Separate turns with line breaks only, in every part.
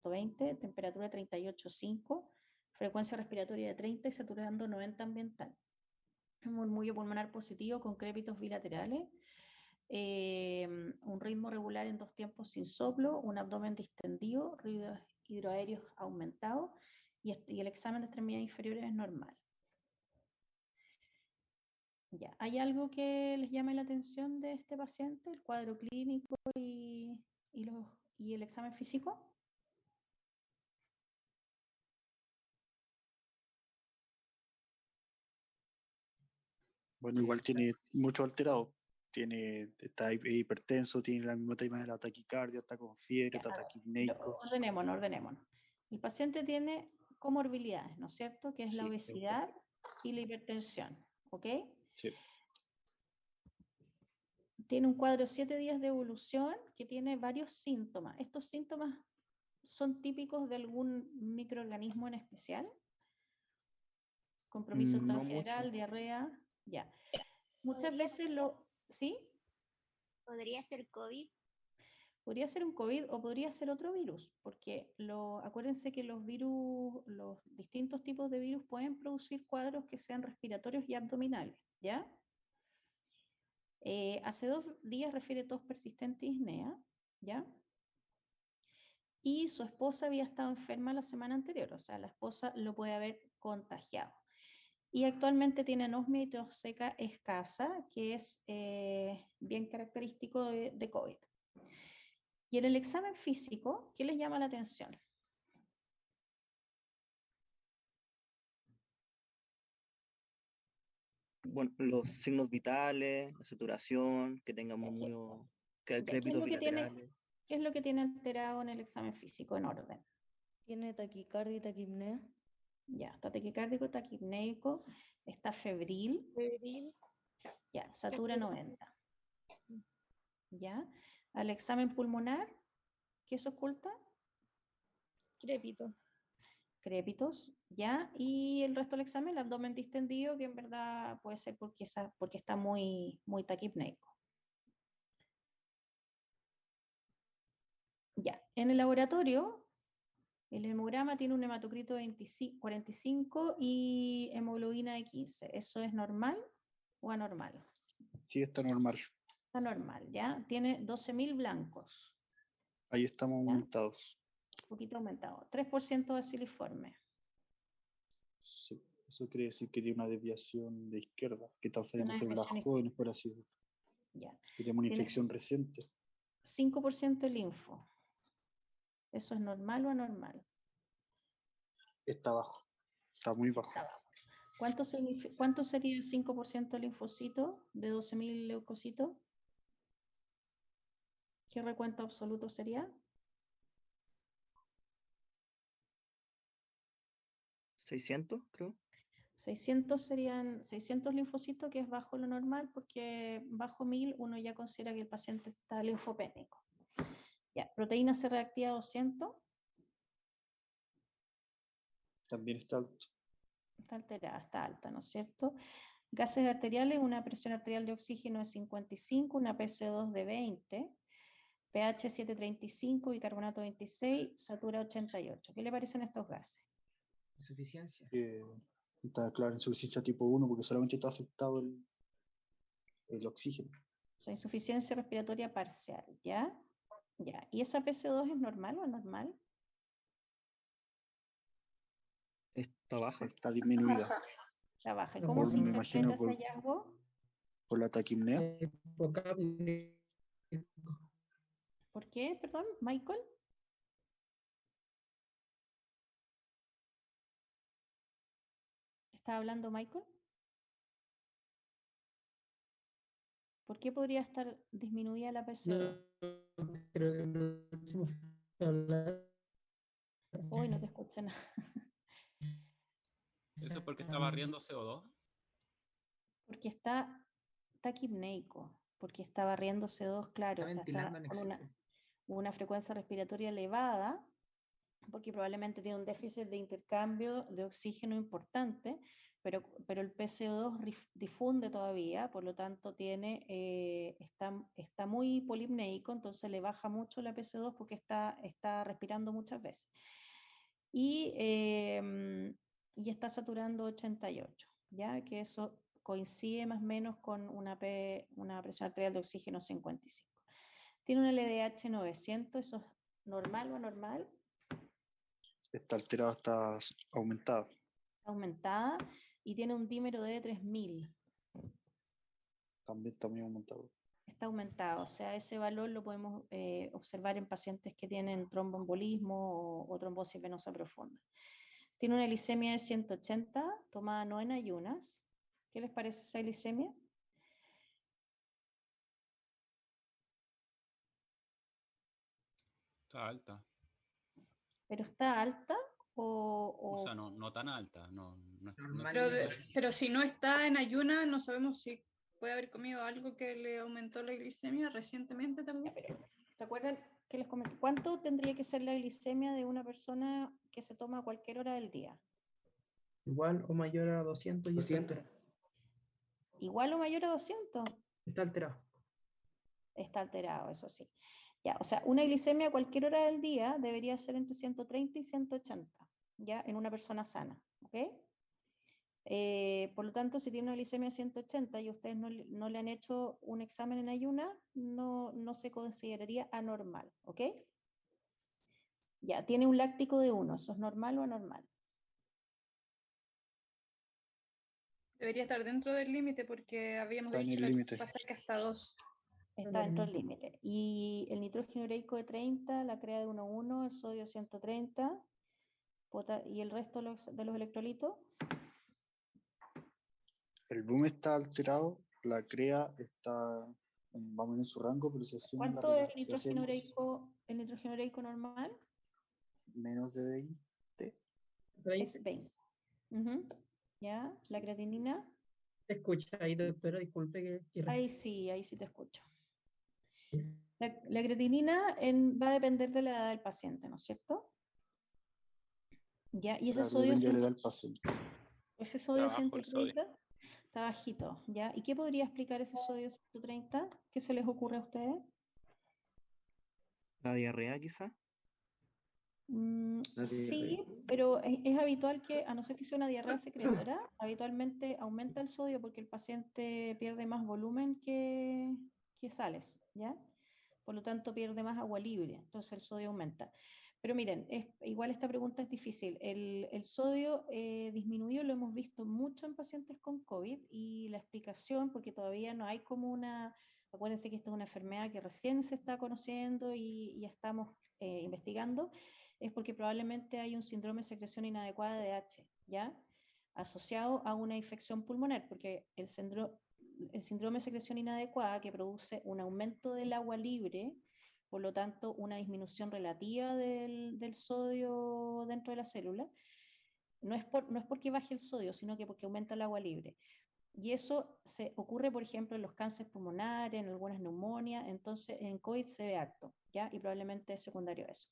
120, temperatura 38,5, frecuencia respiratoria de 30 y saturando 90 ambiental. Un murmullo pulmonar positivo con crépitos bilaterales, un ritmo regular en 2 tiempos sin soplo, un abdomen distendido, ruidos hidroaéreos aumentados y el examen de extremidades inferiores es normal. Ya, ¿hay algo que les llame la atención de este paciente, el cuadro clínico y el examen físico?
Bueno, igual tiene mucho alterado. Está hipertenso, tiene la misma tema de la taquicardia, está con fiebre, está taquipneico.
Ordenémonos. El paciente tiene comorbilidades, ¿no es cierto? Que es la obesidad y la hipertensión, ¿ok?
Sí.
Tiene un cuadro de 7 días de evolución que tiene varios síntomas. ¿Estos síntomas son típicos de algún microorganismo en especial? Compromiso
No
general,
mucho.
diarrea, ya. Muchas veces ¿sí?
¿Podría ser COVID?
Podría ser un COVID o podría ser otro virus, porque acuérdense que los virus, los distintos tipos de virus pueden producir cuadros que sean respiratorios y abdominales, ¿ya? Hace 2 días refiere tos persistente y disnea, ¿ya? Y su esposa había estado enferma la semana anterior, o sea, la esposa lo puede haber contagiado. Y actualmente tiene anosmia y tos seca escasa, que es bien característico de COVID. Y en el examen físico, ¿qué les llama la atención?
Bueno, los signos vitales, la saturación, que tenga murmullo, que hay crépitos bilaterales.
¿Qué es lo que tiene alterado en el examen físico en orden?
Tiene taquicardia y taquipnea.
Ya, está taquicárdico, taquipneico, está febril.
Febril.
Ya, satura 90. Ya, al examen pulmonar, ¿qué se oculta?
Crépito.
Crépitos, ya, y el resto del examen, el abdomen distendido, que en verdad puede ser porque está muy, muy taquipneico. Ya, en el laboratorio, el hemograma tiene un hematocrito de 45 y hemoglobina de 15. ¿Eso es normal o anormal?
Sí, está normal.
Está normal, ¿ya? Tiene 12.000 blancos.
Ahí estamos
¿ya?
aumentados.
Un poquito aumentado. 3% aciliforme.
Sí, eso quiere decir que tiene una desviación de izquierda, que están saliendo
Una
células
desviación
jóvenes, por así decirlo.
Ya.
Tenemos una
Tiene
infección reciente.
5% de linfo. ¿Eso es normal o anormal?
Está bajo, está muy bajo.
Está bajo. ¿Cuánto sería el 5% de linfocito de 12.000 leucocitos? ¿Qué recuento absoluto sería?
600, creo.
600 serían 600 linfocitos, que es bajo lo normal, porque bajo 1.000 uno ya considera que el paciente está linfopénico. Ya, proteína C reactiva 200.
También está alto.
Está alterada, está alta, ¿no es cierto? Gases arteriales, una presión arterial de oxígeno de 55, una PC2 de 20, pH 735, bicarbonato 26, satura 88. ¿Qué le parecen estos gases?
Insuficiencia.
Está claro, insuficiencia tipo 1 porque solamente está afectado el oxígeno.
O sea, insuficiencia respiratoria parcial, ¿ya? Ya. ¿Y esa PC2 es normal o anormal?
Está baja.
Está disminuida.
Está baja. ¿Y cómo se
Me
interpreta
imagino
ese hallazgo?
por la taquipnea.
¿Por qué? Perdón, Michael. ¿Está hablando Michael? ¿Por qué podría estar disminuida la PC2?
No, creo que no último hablar.
Hoy no te escucho nada.
¿Eso es porque está barriendo CO2?
Porque está taquipneico, porque está barriendo CO2, claro, o sea, está
Ventilando en
con
exceso.
una frecuencia respiratoria elevada, porque probablemente tiene un déficit de intercambio de oxígeno importante, pero el PCO2 difunde todavía, por lo tanto está muy polipneico, entonces le baja mucho la PCO2 porque está respirando muchas veces. Y está saturando 88, ¿ya? Que eso coincide más o menos con una presión arterial de oxígeno 55. Tiene un LDH 900, ¿eso es normal o anormal?
Está alterado, está aumentado.
Aumentada, y tiene un dímero de 3000.
También está muy aumentado.
Está aumentado, o sea, ese valor lo podemos observar en pacientes que tienen tromboembolismo o trombosis venosa profunda. Tiene una glicemia de 180, tomada no en ayunas. ¿Qué les parece esa glicemia?
Está alta.
¿Pero está alta
O sea, no tan alta. No
Pero si no está en ayuna, no sabemos si puede haber comido algo que le aumentó la glicemia recientemente también.
¿Se acuerdan que les comenté? ¿Cuánto tendría que ser la glicemia de una persona que se toma a cualquier hora del día?
Igual o mayor a 200 y está alterado.
¿Igual o mayor a 200?
Está alterado.
Está alterado, eso sí. Ya, o sea, una glicemia a cualquier hora del día debería ser entre 130 y 180, ya, en una persona sana, ¿ok? Por lo tanto, si tiene una glicemia de 180 y ustedes no le han hecho un examen en ayuna, no se consideraría anormal, ¿ok? Ya, tiene un láctico de 1, ¿eso es normal o anormal?
Debería estar dentro del límite porque habíamos
Está en
dicho
el
la
límite.
vez pasada que hasta 2.
Está dentro del límite. Y el nitrógeno ureico de 30, la CREA de 1,1, el sodio 130, y el resto de los electrolitos.
El boom está alterado, la CREA está más o menos en su rango, pero se hace
¿Cuánto es el nitrógeno ureico normal?
menos de 20.
Es 20. ¿Ya? ¿La creatinina?
¿Se escucha ahí, doctora? Disculpe que
Ahí sí te escucho. La creatinina va a depender de la edad del paciente, ¿no es cierto? ¿Ya? Y ese
Claro,
sodio,
depende de la edad del paciente.
ese sodio
Está bajo el
130 está bajito, ¿ya? ¿Y qué podría explicar ese sodio 130? ¿Qué se les ocurre a ustedes?
La diarrea, quizá.
Sí, pero es habitual que, a no ser que sea una diarrea secretora, habitualmente aumenta el sodio porque el paciente pierde más volumen que sales, ¿ya? Por lo tanto pierde más agua libre, entonces el sodio aumenta. Pero miren, igual esta pregunta es difícil. El sodio disminuido lo hemos visto mucho en pacientes con COVID, y la explicación, porque todavía no hay como acuérdense que esta es una enfermedad que recién se está conociendo y estamos investigando, es porque probablemente hay un síndrome de secreción inadecuada de H, ¿ya? Asociado a una infección pulmonar, porque el síndrome de secreción inadecuada, que produce un aumento del agua libre, por lo tanto una disminución relativa del sodio dentro de la célula, no es porque baje el sodio, sino que porque aumenta el agua libre. Y eso se ocurre, por ejemplo, en los cánceres pulmonares, en algunas neumonias, entonces en COVID se ve harto, ¿ya? Y probablemente es secundario a eso.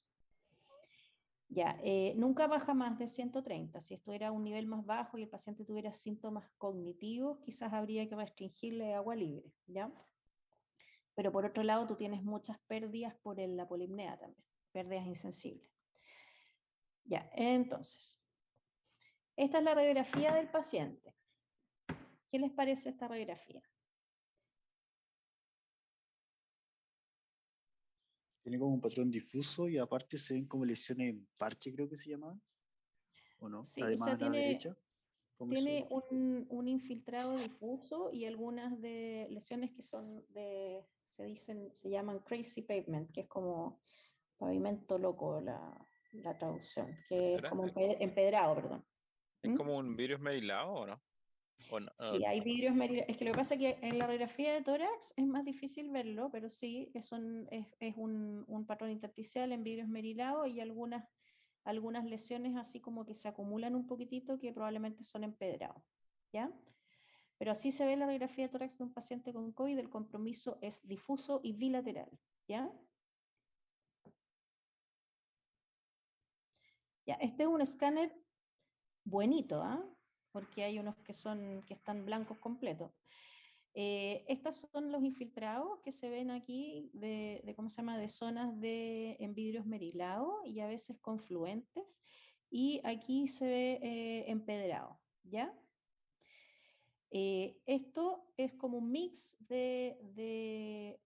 Ya, nunca baja más de 130. Si esto era un nivel más bajo y el paciente tuviera síntomas cognitivos, quizás habría que restringirle agua libre, ¿ya? Pero por otro lado, tú tienes muchas pérdidas por la polipnea también, pérdidas insensibles. Ya, entonces, esta es la radiografía del paciente. ¿Qué les parece esta radiografía?
Tiene como un patrón difuso y aparte se ven como lesiones en parche, creo que se llamaban. ¿O no?
Sí,
Además,
o sea,
a la derecha.
tiene un infiltrado difuso y algunas de lesiones que son se llaman crazy pavement, que es como pavimento loco la traducción, que es como empedrado, perdón.
¿Es como un virus merilado o no?
Sí, hay vidrios merilados. Es que lo que pasa es que en la radiografía de tórax es más difícil verlo, pero sí, es un patrón intersticial en vidrios merilados y algunas lesiones así como que se acumulan un poquitito que probablemente son empedrados, ¿ya? Pero así se ve en la radiografía de tórax de un paciente con COVID, el compromiso es difuso y bilateral, ¿ya? Ya, este es un escáner bonito, ¿ah? porque hay unos que están blancos completos. Estos son los infiltrados que se ven aquí ¿cómo se llama? De zonas en vidrio esmerilado y a veces confluentes. Y aquí se ve empedrado, ¿ya? Esto es como un mix de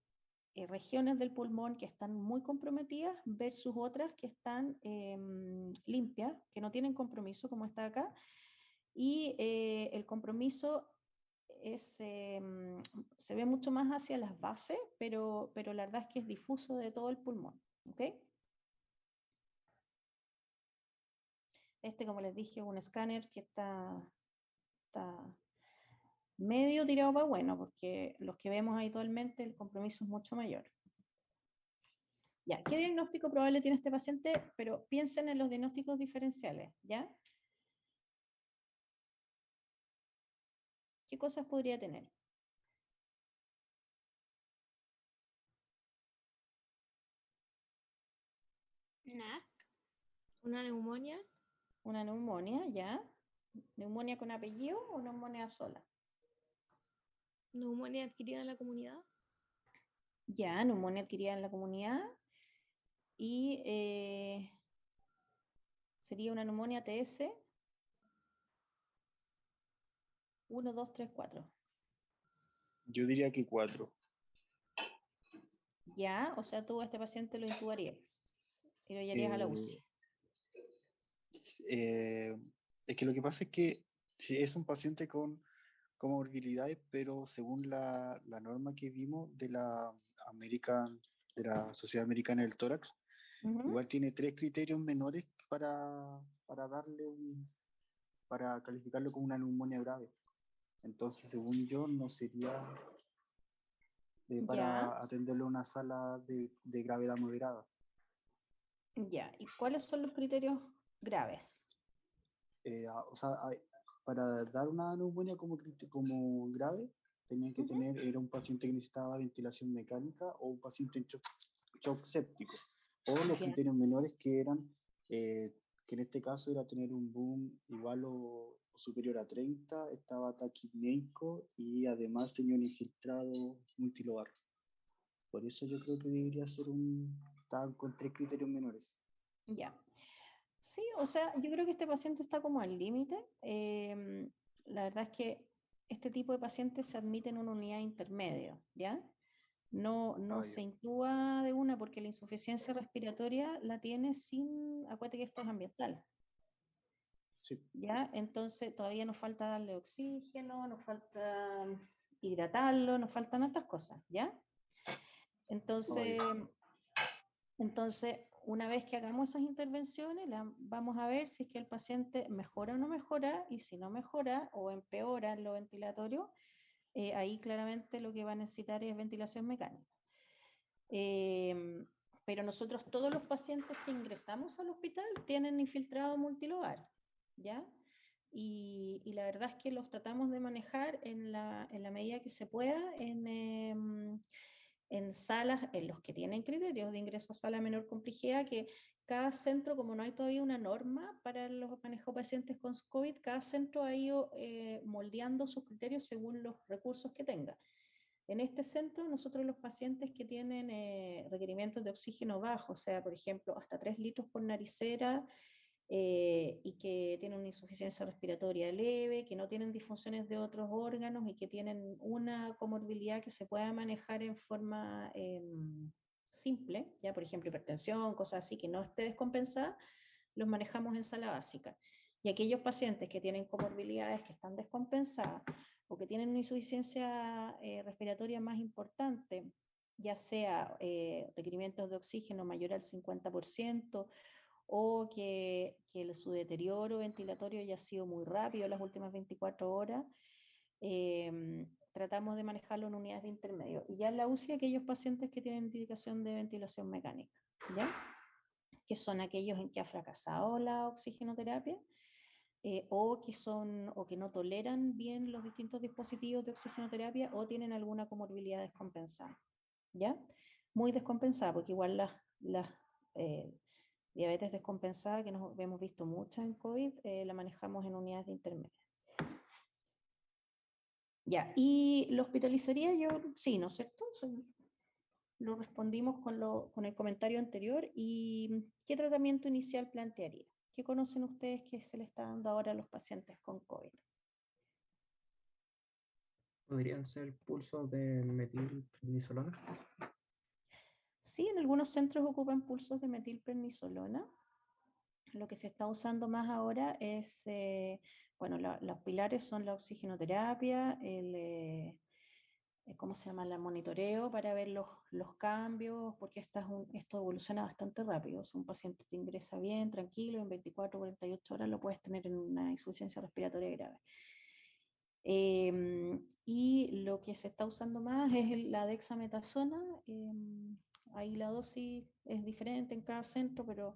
regiones del pulmón que están muy comprometidas versus otras que están limpias, que no tienen compromiso como está acá. Y el compromiso se ve mucho más hacia las bases, pero la verdad es que es difuso de todo el pulmón. ¿Ok? Como les dije, es un escáner que está medio tirado para bueno, porque los que vemos habitualmente el compromiso es mucho mayor. Ya, ¿qué diagnóstico probable tiene este paciente? Pero piensen en los diagnósticos diferenciales, ¿ya? ¿Qué cosas podría tener?
NAC, una neumonía.
Una neumonía, ¿ya? ¿Neumonía con apellido o neumonía sola?
Neumonía adquirida en la comunidad.
Ya, neumonía adquirida en la comunidad. Y sería una neumonía TS 1, 2, 3, 4.
Yo diría que 4.
Ya, o sea, tú a este paciente lo intubarías y lo llevarías a la UCI.
Es que lo que pasa es que si es un paciente con comorbilidades, pero según la norma que vimos de la Sociedad Americana del Tórax, igual tiene 3 criterios menores para para calificarlo como una neumonía grave. Entonces, según yo, no sería para atenderlo en una sala de gravedad moderada.
Ya, ¿y cuáles son los criterios graves?
O sea, para dar una neumonía como grave, tenían que era un paciente que necesitaba ventilación mecánica o un paciente en shock séptico. O los criterios menores que eran, que en este caso era tener un boom igual o superior a 30, estaba taquipneico y además tenía un infiltrado multilobar. Por eso yo creo que debería ser estaban con 3 criterios menores.
Ya. Sí, o sea, yo creo que este paciente está como al límite. La verdad es que este tipo de pacientes se admite en una unidad intermedia, ¿ya? No se intuba de una porque la insuficiencia respiratoria la tiene acuérdate que esto es ambiental.
Sí.
¿Ya? Entonces todavía nos falta darle oxígeno, nos falta hidratarlo, nos faltan otras cosas, ¿ya? Entonces, una vez que hagamos esas intervenciones, vamos a ver si es que el paciente mejora o no mejora, y si no mejora o empeora en lo ventilatorio, ahí claramente lo que va a necesitar es ventilación mecánica. Pero nosotros, todos los pacientes que ingresamos al hospital tienen infiltrado multilobar, ¿ya? Y la verdad es que los tratamos de manejar en la medida que se pueda en salas en los que tienen criterios de ingreso a sala de menor complejidad, que cada centro, como no hay todavía una norma para los manejos de pacientes con COVID, cada centro ha ido moldeando sus criterios según los recursos que tenga. En este centro, nosotros los pacientes que tienen requerimientos de oxígeno bajo, o sea, por ejemplo, hasta 3 litros por naricera, y que tienen una insuficiencia respiratoria leve, que no tienen disfunciones de otros órganos y que tienen una comorbilidad que se pueda manejar en forma simple, ya por ejemplo hipertensión, cosas así, que no esté descompensada, los manejamos en sala básica. Y aquellos pacientes que tienen comorbilidades que están descompensadas o que tienen una insuficiencia respiratoria más importante, ya sea requerimientos de oxígeno mayor al 50%, o que su deterioro ventilatorio haya sido muy rápido en las últimas 24 horas, tratamos de manejarlo en unidades de intermedio. Y ya en la UCI, aquellos pacientes que tienen indicación de ventilación mecánica, ¿ya? Que son aquellos en que ha fracasado la oxigenoterapia, o que no toleran bien los distintos dispositivos de oxigenoterapia o tienen alguna comorbilidad descompensada, ¿ya? Muy descompensada, porque igual las diabetes descompensada, que hemos visto muchas en COVID, la manejamos en unidades de intermedio. Ya, y lo hospitalizaría yo, sí, ¿no es cierto? Lo respondimos con el comentario anterior. ¿Y qué tratamiento inicial plantearía? ¿Qué conocen ustedes que se le está dando ahora a los pacientes con COVID?
¿Podrían ser pulsos de metilprednisolona?
Sí, en algunos centros ocupan pulsos de metilprednisolona. Lo que se está usando más ahora es, bueno, los pilares son la oxigenoterapia, ¿cómo se llama? El monitoreo para ver los cambios, porque esto evoluciona bastante rápido. Si un paciente te ingresa bien, tranquilo, en 24 o 48 horas lo puedes tener en una insuficiencia respiratoria grave. Y lo que se está usando más es la dexametasona. Ahí la dosis es diferente en cada centro, pero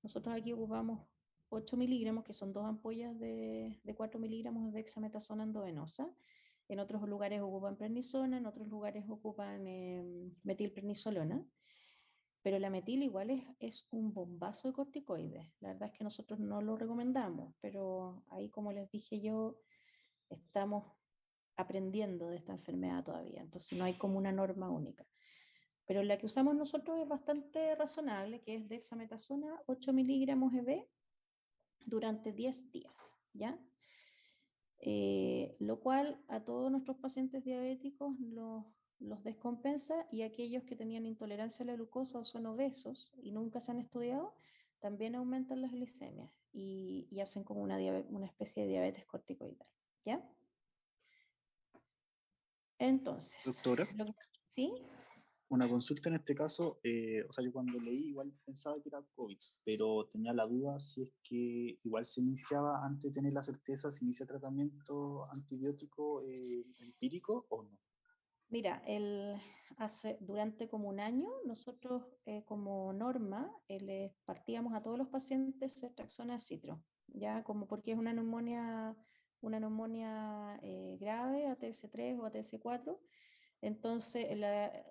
nosotros aquí ocupamos 8 miligramos, que son 2 ampollas de 4 miligramos de dexametasona endovenosa. En otros lugares ocupan prednisona, en otros lugares ocupan metilprednisolona. Pero la metil igual es un bombazo de corticoides. La verdad es que nosotros no lo recomendamos, pero ahí, como les dije yo, estamos aprendiendo de esta enfermedad todavía, entonces no hay como una norma única. Pero la que usamos nosotros es bastante razonable, que es dexametasona 8 miligramos EB durante 10 días, ¿ya? Lo cual a todos nuestros pacientes diabéticos los descompensa, y aquellos que tenían intolerancia a la glucosa o son obesos y nunca se han estudiado, también aumentan las glicemias y hacen como una especie de diabetes corticoidal, ¿ya? Entonces,
Doctora,
¿sí?
una consulta en este caso, o sea, yo cuando leí igual pensaba que era COVID, pero tenía la duda si es que igual se iniciaba, antes de tener la certeza, se inicia tratamiento antibiótico empírico o no.
Mira, durante como un año, nosotros como norma les partíamos a todos los pacientes ceftriaxona citro, ya como porque es una neumonía grave, ATS3 o ATS4. Entonces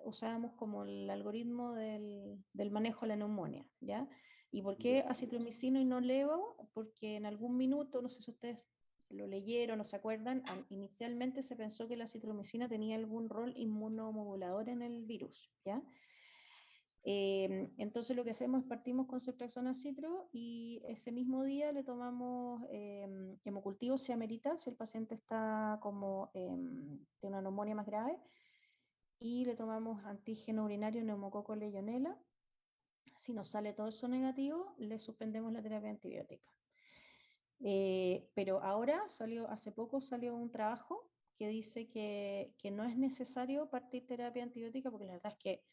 usábamos como el algoritmo del manejo de la neumonía, ¿ya? ¿Y por qué acitromicina y no levo? Porque en algún minuto, no sé si ustedes lo leyeron o se acuerdan, inicialmente se pensó que la acitromicina tenía algún rol inmunomodulador en el virus, ¿ya? Entonces lo que hacemos es partimos con ceftriaxona citro y ese mismo día le tomamos hemocultivo si amerita, si el paciente está como de una neumonía más grave, y le tomamos antígeno urinario neumococo legionela. Si nos sale todo eso negativo, le suspendemos la terapia antibiótica. Pero ahora hace poco salió un trabajo que dice que no es necesario partir terapia antibiótica, porque la verdad es que,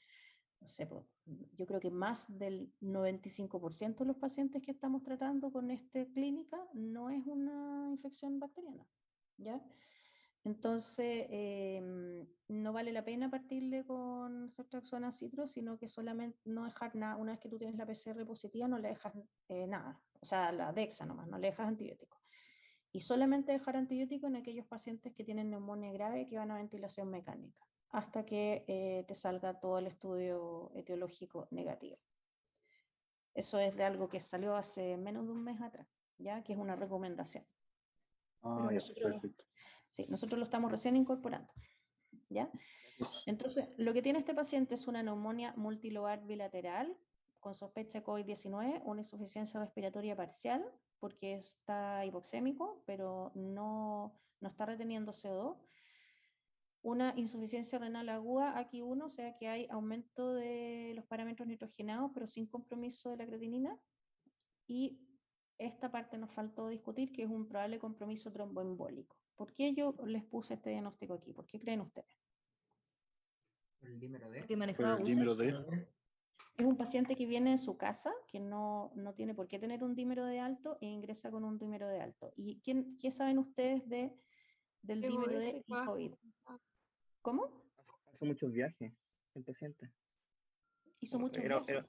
no sé, yo creo que más del 95% de los pacientes que estamos tratando con esta clínica no es una infección bacteriana, ¿ya? Entonces, no vale la pena partirle con ceftriaxona citro, sino que solamente no dejar nada. Una vez que tú tienes la PCR positiva, no le dejas nada. O sea, la dexa nomás, no le dejas antibiótico. Y solamente dejar antibiótico en aquellos pacientes que tienen neumonía grave que van a ventilación mecánica, hasta que te salga todo el estudio etiológico negativo. Eso es de algo que salió hace menos de un mes atrás, ya que es una recomendación.
Ah, ya, perfecto.
Sí, nosotros lo estamos recién incorporando, ¿ya? Entonces, lo que tiene este paciente es una neumonía multilobar bilateral con sospecha de COVID-19, una insuficiencia respiratoria parcial, porque está hipoxémico, pero no está reteniendo CO2, una insuficiencia renal aguda, aquí 1, o sea que hay aumento de los parámetros nitrogenados, pero sin compromiso de la creatinina, y esta parte nos faltó discutir, que es un probable compromiso tromboembólico. ¿Por qué yo les puse este diagnóstico aquí? ¿Por qué creen ustedes?
El dímero D.
Porque manejaba
El dímero D.
Es un paciente que viene de su casa, que no tiene por qué tener un dímero D alto, e ingresa con un dímero D alto. ¿Y qué saben ustedes del dímero D y COVID? ¿Cómo?
Hace muchos viajes el paciente.
Hizo muchos viajes.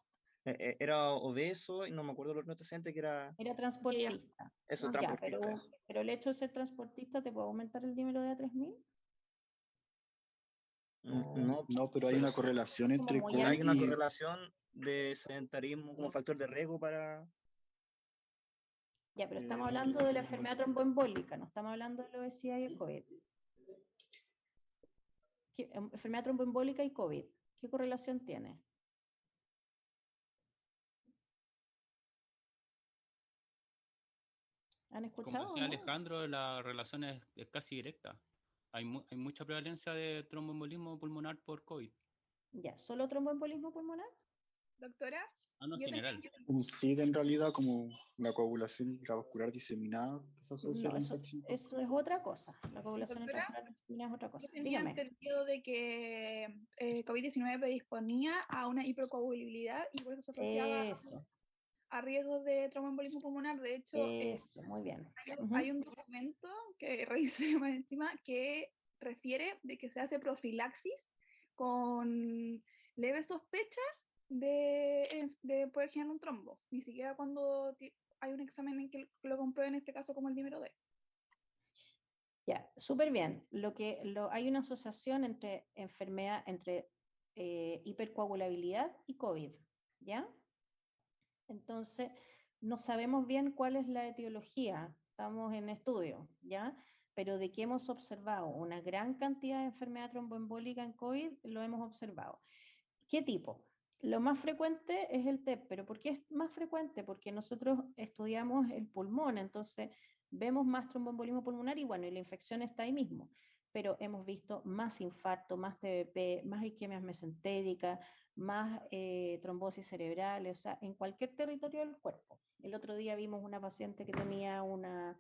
Era obeso y no me acuerdo los antecedentes que era.
Era transportista.
Eso,
Ya,
transportista.
pero el hecho de ser transportista, ¿te puede aumentar el dímero D a 3000?
No, pero hay una correlación entre
Como
COVID
hay una
y...
correlación de sedentarismo como factor de riesgo para...
Ya, pero estamos hablando de la enfermedad tromboembólica, no estamos hablando de la obesidad y el COVID. enfermedad tromboembólica y COVID, ¿qué correlación tiene? ¿Han
Como
escuchado?
decía
¿No?
Alejandro, la relación es casi directa. Hay mucha prevalencia de tromboembolismo pulmonar por COVID.
Ya, ¿solo tromboembolismo pulmonar?
Doctora,
No, en
yo
general.
Un SID en realidad como la coagulación intravascular diseminada que se asocia a
No,
la
eso
infección.
es otra cosa. La coagulación
Doctora,
intravascular es otra
yo
cosa.
tenía
Dígame.
entendido de que COVID-19 predisponía a una hipercoagulabilidad y por eso se asociaba
Eso,
a riesgos de tromboembolismo pulmonar. De hecho,
eso, muy bien.
hay un documento que revisé más encima que refiere de que se hace profilaxis con leves sospechas de poder generar un trombo, ni siquiera cuando hay un examen en que lo compruebe, en este caso como el dímero D.
Ya, súper bien. Hay una asociación entre enfermedad, entre hipercoagulabilidad y COVID, ¿ya? Entonces, no sabemos bien cuál es la etiología, estamos en estudio, ¿ya? Pero de que hemos observado una gran cantidad de enfermedad tromboembólica en COVID, lo hemos observado. ¿Qué tipo? Lo más frecuente es el TEP, pero ¿por qué es más frecuente? Porque nosotros estudiamos el pulmón, entonces vemos más tromboembolismo pulmonar y bueno, y la infección está ahí mismo, pero hemos visto más infarto, más TBP, más isquemias mesentéricas, más trombosis cerebrales, o sea, en cualquier territorio del cuerpo. El otro día vimos una paciente que tenía una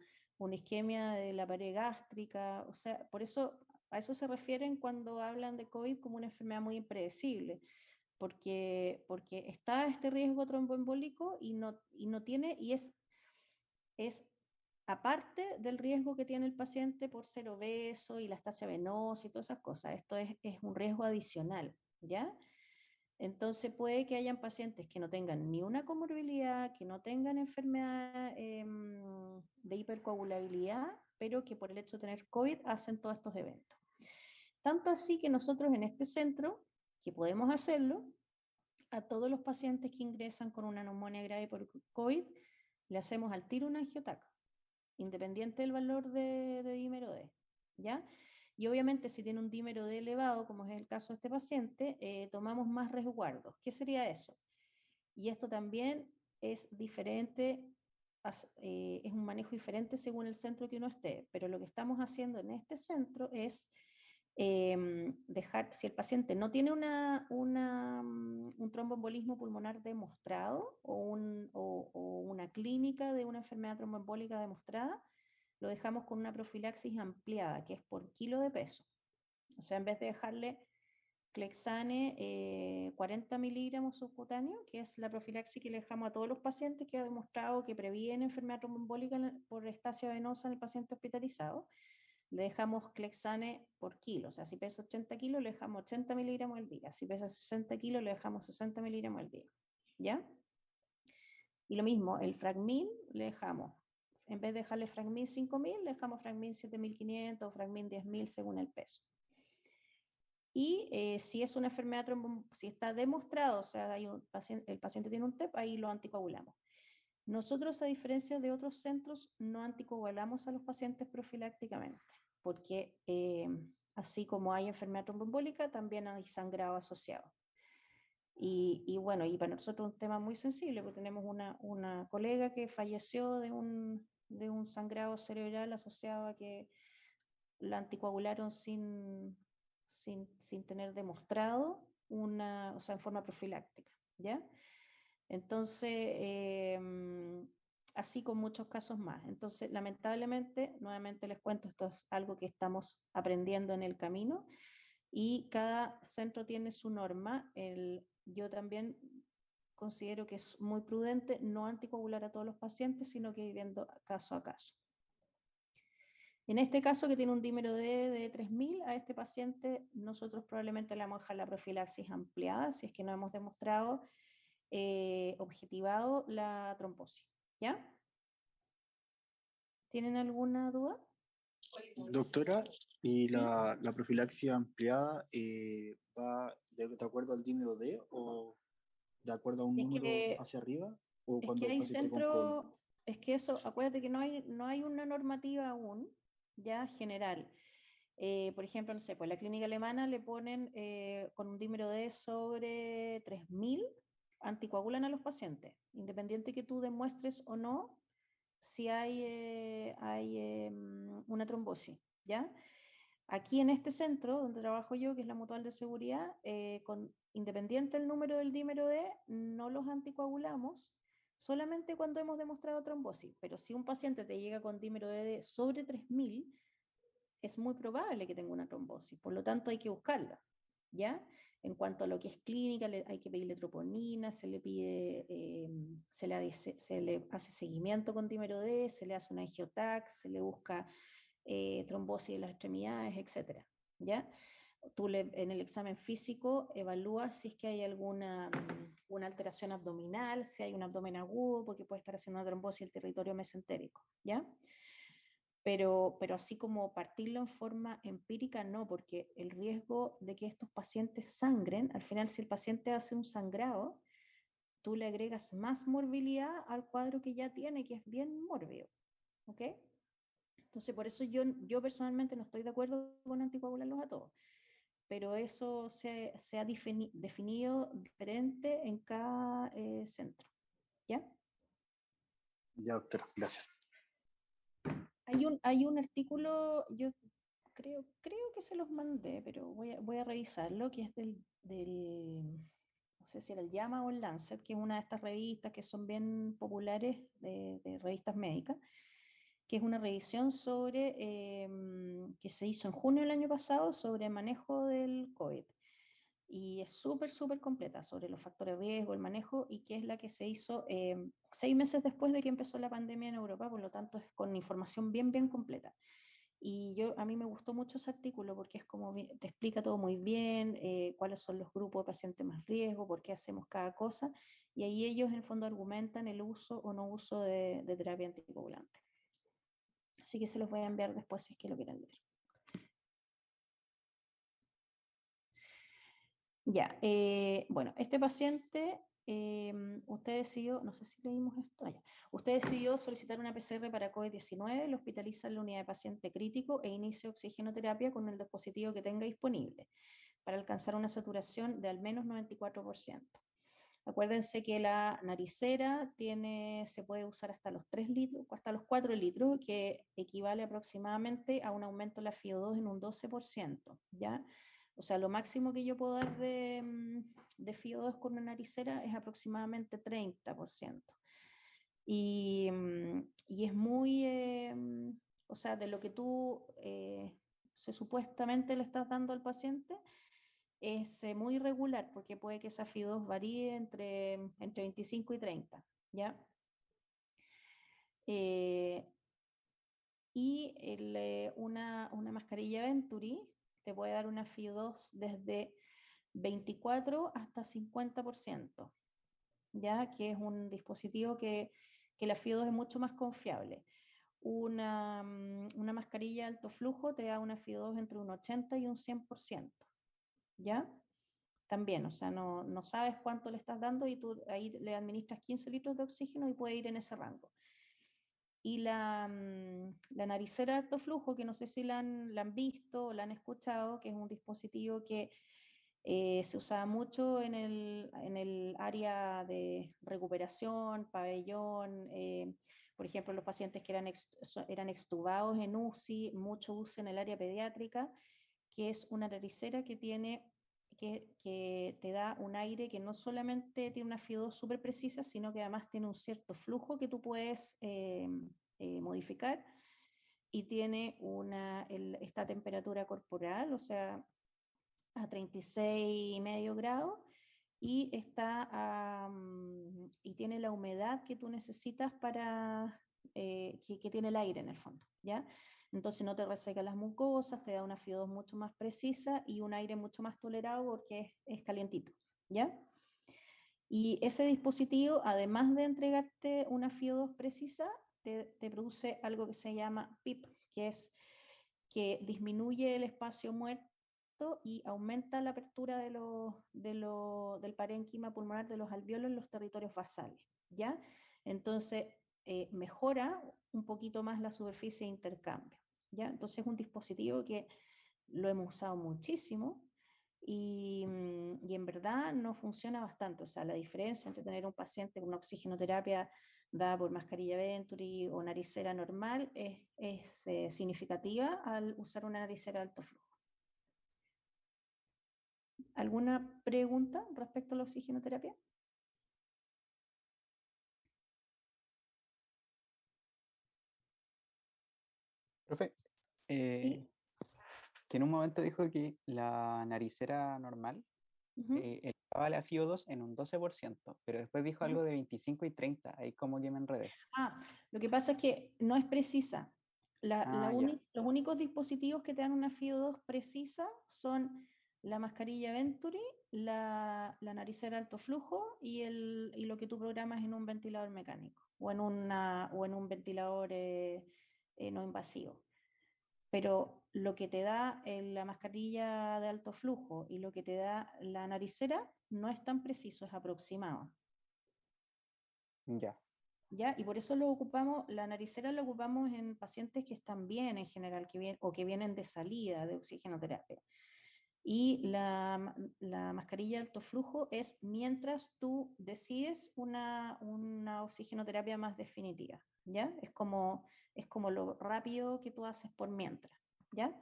isquemia de la pared gástrica, o sea, por eso a eso se refieren cuando hablan de COVID como una enfermedad muy impredecible, porque está este riesgo tromboembólico y no tiene, y es aparte del riesgo que tiene el paciente por ser obeso y la astasia venosa y todas esas cosas. Esto es un riesgo adicional, ¿ya? Entonces puede que hayan pacientes que no tengan ni una comorbilidad, que no tengan enfermedad de hipercoagulabilidad, pero que por el hecho de tener COVID hacen todos estos eventos. Tanto así que nosotros en este centro, que podemos hacerlo, a todos los pacientes que ingresan con una neumonía grave por COVID, le hacemos al tiro un angiotac, independiente del valor de dímero D, ¿ya? Y obviamente si tiene un dímero D elevado, como es el caso de este paciente, tomamos más resguardos. ¿Qué sería eso? Y esto también es diferente, es un manejo diferente según el centro que uno esté, pero lo que estamos haciendo en este centro es dejar, si el paciente no tiene un tromboembolismo pulmonar demostrado o una clínica de una enfermedad tromboembólica demostrada, lo dejamos con una profilaxis ampliada, que es por kilo de peso. O sea, en vez de dejarle Clexane 40 miligramos subcutáneo, que es la profilaxis que le dejamos a todos los pacientes, que ha demostrado que previene enfermedad tromboembólica por estasia venosa en el paciente hospitalizado, le dejamos Clexane por kilo. O sea, si pesa 80 kilos, le dejamos 80 miligramos al día. Si pesa 60 kilos, le dejamos 60 miligramos al día. ¿Ya? Y lo mismo, el Fragmin le dejamos, en vez de dejarle Fragmin 5000, le dejamos Fragmin 7500 o Fragmin 10000 según el peso. Y si es una enfermedad si está demostrado, o sea, el paciente tiene un TEP, ahí lo anticoagulamos. Nosotros, a diferencia de otros centros, no anticoagulamos a los pacientes profilácticamente, porque así como hay enfermedad tromboembólica, también hay sangrado asociado. Y bueno, y para nosotros es un tema muy sensible, porque tenemos una colega que falleció de un sangrado cerebral asociado a que la anticoagularon sin tener demostrado o sea, en forma profiláctica, ¿ya? Entonces, así con muchos casos más. Entonces, lamentablemente, nuevamente les cuento, esto es algo que estamos aprendiendo en el camino y cada centro tiene su norma. Yo también considero que es muy prudente no anticoagular a todos los pacientes, sino que ir viendo caso a caso. En este caso, que tiene un dímero D de 3000, a este paciente nosotros probablemente le vamos a dejar la profilaxis ampliada, si es que no hemos demostrado objetivado la trombosis. ¿Ya? ¿Tienen alguna duda?
Doctora, ¿y la profilaxia ampliada va de acuerdo al dímero D o de acuerdo a un número hacia arriba? ¿O cuando el paciente con COVID?
Es que eso, acuérdate que no hay una normativa aún, ya general. Por ejemplo, no sé, pues la clínica alemana le ponen con un dímero D sobre 3000, anticoagulan a los pacientes, independiente que tú demuestres o no si hay una trombosis, ¿ya? Aquí en este centro donde trabajo yo, que es la Mutual de Seguridad, independiente del número del dímero D, no los anticoagulamos solamente cuando hemos demostrado trombosis, pero si un paciente te llega con dímero D sobre 3000, es muy probable que tenga una trombosis, por lo tanto hay que buscarla, ¿ya? En cuanto a lo que es clínica, hay que pedirle troponina, se le pide, se le hace seguimiento con dímero D, se le hace una angiotax, se le busca trombosis de las extremidades, etcétera, ¿ya? En el examen físico evalúas si es que hay alguna una alteración abdominal, si hay un abdomen agudo, porque puede estar haciendo una trombosis del territorio mesentérico, ¿ya? Pero así como partirlo en forma empírica, no, porque el riesgo de que estos pacientes sangren, al final si el paciente hace un sangrado, tú le agregas más morbilidad al cuadro que ya tiene, que es bien mórbido, ¿ok? Entonces, por eso yo personalmente no estoy de acuerdo con anticoagularlos a todos, pero eso se ha definido diferente en cada centro, ¿ya?
Ya, doctora, gracias.
Hay un artículo, yo creo que se los mandé, pero voy a revisarlo, que es no sé si era el JAMA o el Lancet, que es una de estas revistas que son bien populares de revistas médicas, que es una revisión sobre, que se hizo en junio del año pasado sobre manejo del COVID. Y es súper completa sobre los factores de riesgo, el manejo, y que es la que se hizo 6 meses después de que empezó la pandemia en Europa, por lo tanto es con información bien completa. Y a mí me gustó mucho ese artículo porque es como te explica todo muy bien, cuáles son los grupos de pacientes más riesgo, por qué hacemos cada cosa, y ahí ellos en el fondo argumentan el uso o no uso de terapia anticoagulante. Así que se los voy a enviar después si es que lo quieren leer. Ya, bueno, este paciente, usted decidió, no sé si leímos esto, usted decidió solicitar una PCR para COVID-19, lo hospitaliza en la unidad de paciente crítico e inicia oxigenoterapia con el dispositivo que tenga disponible para alcanzar una saturación de al menos 94%. Acuérdense que la naricera se puede usar hasta los 3 litros, hasta los 4 litros, que equivale aproximadamente a un aumento de la FiO2 en un 12%, ¿ya? O sea, lo máximo que yo puedo dar de FiO2 con una naricera es aproximadamente 30%. Y es muy, o sea, de lo que tú supuestamente le estás dando al paciente, es muy irregular porque puede que esa FiO2 varíe entre 25 y 30, ¿ya? Una mascarilla Venturi te puede dar una FiO2 desde 24 hasta 50%, ¿ya? Que es un dispositivo que la FiO2 es mucho más confiable. Una mascarilla alto flujo te da una FiO2 entre un 80 y un 100%, ¿ya? También, o sea, no sabes cuánto le estás dando y tú ahí le administras 15 litros de oxígeno y puede ir en ese rango. Y la naricera de alto flujo, que no sé si la han visto o la han escuchado, que es un dispositivo que se usaba mucho en el área de recuperación, pabellón, por ejemplo, los pacientes que eran extubados en UCI, mucho uso en el área pediátrica, que es una naricera que te da un aire que no solamente tiene una FiO2 súper precisa, sino que además tiene un cierto flujo que tú puedes modificar, y tiene esta temperatura corporal, o sea, a 36,5 grados, y y tiene la humedad que tú necesitas para que tiene el aire en el fondo, ¿ya? Entonces no te reseca las mucosas, te da una FiO2 mucho más precisa y un aire mucho más tolerado porque es calientito, ¿ya? Y ese dispositivo, además de entregarte una FiO2 precisa, te produce algo que se llama PIP, que es que disminuye el espacio muerto y aumenta la apertura del parénquima pulmonar de los alvéolos en los territorios basales, ¿ya? Entonces, mejora un poquito más la superficie de intercambio, ¿ya? Entonces es un dispositivo que lo hemos usado muchísimo y en verdad no funciona bastante. O sea, la diferencia entre tener un paciente con una oxigenoterapia dada por mascarilla Venturi o naricera normal es significativa al usar una naricera de alto flujo. ¿Alguna pregunta respecto a la oxigenoterapia?
Profe,
Sí.
que en un momento dijo que la naricera normal elevaba la FiO2 en un 12%, pero después dijo algo de 25 y 30, ahí como que me enredé.
Lo que pasa es que no es precisa.
Ya.
Los únicos dispositivos que te dan una FiO2 precisa son la mascarilla Venturi, la naricera alto flujo y lo que tú programas en un ventilador mecánico o en un ventilador no invasivo. Pero lo que te da la mascarilla de alto flujo y lo que te da la naricera no es tan preciso, es aproximado.
Ya.
¿Ya? Y por eso la naricera la ocupamos en pacientes que están bien en general, o que vienen de salida de oxigenoterapia. Y la mascarilla de alto flujo es mientras tú decides una oxigenoterapia más definitiva, ¿ya? Es como lo rápido que tú haces por mientras, ¿ya?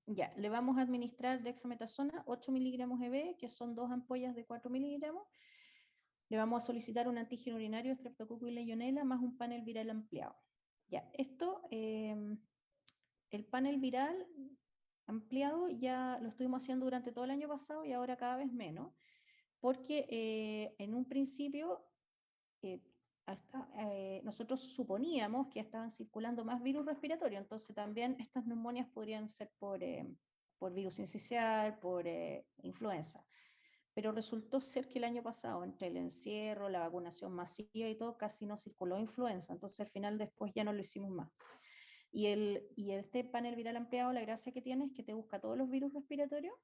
Ya, le vamos a administrar dexametasona 8 miligramos EB, que son 2 ampollas de 4 miligramos. Le vamos a solicitar un antígeno urinario de Streptococcus y Legionella más un panel viral ampliado. Ya, esto, el panel viral ampliado ya lo estuvimos haciendo durante todo el año pasado y ahora cada vez menos, porque en un principio nosotros suponíamos que estaban circulando más virus respiratorio, entonces también estas neumonias podrían ser por virus sincicial, por influenza. Pero resultó ser que el año pasado, entre el encierro, la vacunación masiva y todo, casi no circuló influenza, entonces al final después ya no lo hicimos más. Y este panel viral ampliado, la gracia que tiene es que te busca todos los virus respiratorios,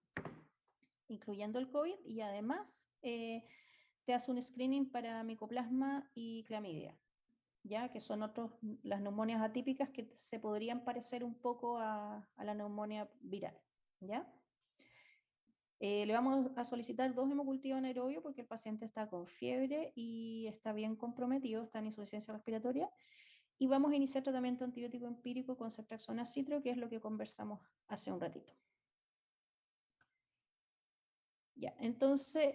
incluyendo el COVID, y además te hace un screening para micoplasma y clamidia, ¿ya? Que son las neumonias atípicas que se podrían parecer un poco a la neumonía viral, ¿ya? Le vamos a solicitar 2 hemocultivos anaerobio porque el paciente está con fiebre y está bien comprometido, está en insuficiencia respiratoria. Y vamos a iniciar tratamiento antibiótico empírico con ceftriaxona citro, que es lo que conversamos hace un ratito. Ya, entonces,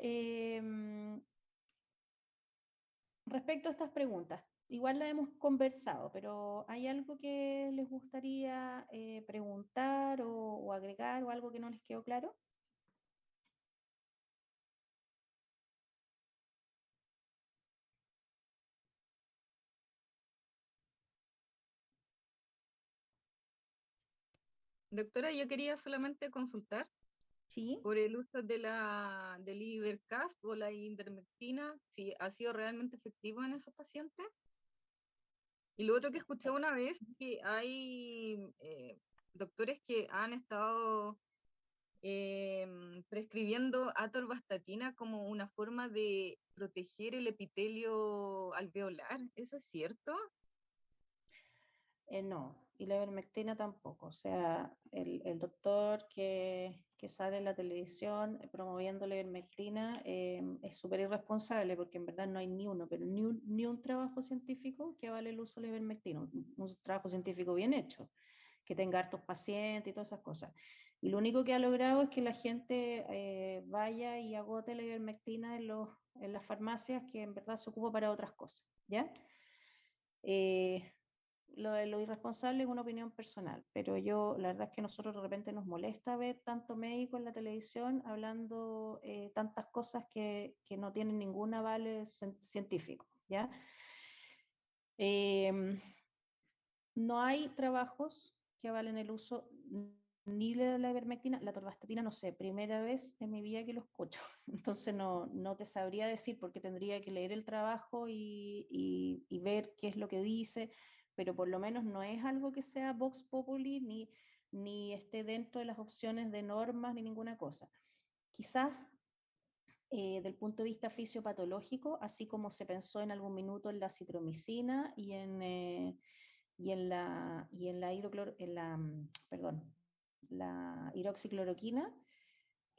respecto a estas preguntas, igual las hemos conversado, pero ¿hay algo que les gustaría preguntar o agregar o algo que no les quedó claro?
Doctora, yo quería solamente consultar
¿Sí?
por el uso del Ibercast o la ivermectina, si ha sido realmente efectivo en esos pacientes. Y lo otro que escuché una vez, que hay doctores que han estado prescribiendo atorvastatina como una forma de proteger el epitelio alveolar. ¿Eso es cierto?
No, y la ivermectina tampoco. O sea, el doctor que sale en la televisión promoviendo la ivermectina es súper irresponsable porque en verdad no hay ni uno, pero ni un trabajo científico que avale el uso de la ivermectina, un trabajo científico bien hecho, que tenga hartos pacientes y todas esas cosas. Y lo único que ha logrado es que la gente vaya y agote la ivermectina en las farmacias que en verdad se ocupa para otras cosas, ¿ya? Lo de lo irresponsable es una opinión personal, pero la verdad es que nosotros de repente nos molesta ver tanto médico en la televisión hablando tantas cosas que no tienen ningún aval científico, ¿ya? No hay trabajos que avalen el uso ni de la ivermectina, la atorvastatina, no sé, primera vez en mi vida que lo escucho, entonces no te sabría decir porque tendría que leer el trabajo y ver qué es lo que dice, pero por lo menos no es algo que sea vox populi ni esté dentro de las opciones de normas ni ninguna cosa. Quizás del punto de vista fisiopatológico, así como se pensó en algún minuto en la citromicina y en y en la la hidroxicloroquina,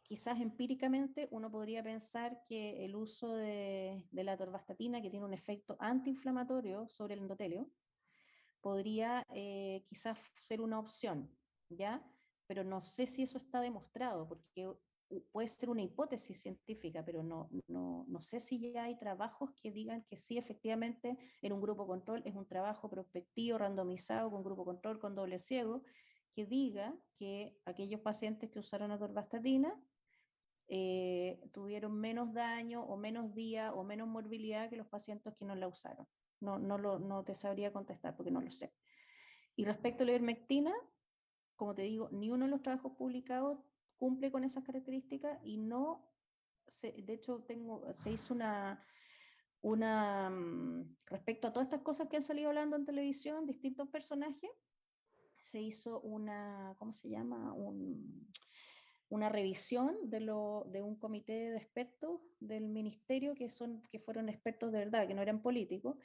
quizás empíricamente uno podría pensar que el uso de la atorvastatina, que tiene un efecto antiinflamatorio sobre el endotelio, podría quizás ser una opción, ¿ya? Pero no sé si eso está demostrado, porque puede ser una hipótesis científica, pero no sé si ya hay trabajos que digan que sí, efectivamente, en un grupo control es un trabajo prospectivo, randomizado, con grupo control, con doble ciego, que diga que aquellos pacientes que usaron atorvastatina tuvieron menos daño o menos días o menos morbilidad que los pacientes que no la usaron. No te sabría contestar porque no lo sé. Y respecto a la ivermectina, como te digo, ni uno de los trabajos publicados cumple con esas características y de hecho se hizo respecto a todas estas cosas que han salido hablando en televisión, distintos personajes, se hizo ¿cómo se llama? Una revisión de un comité de expertos del ministerio que fueron expertos de verdad, que no eran políticos,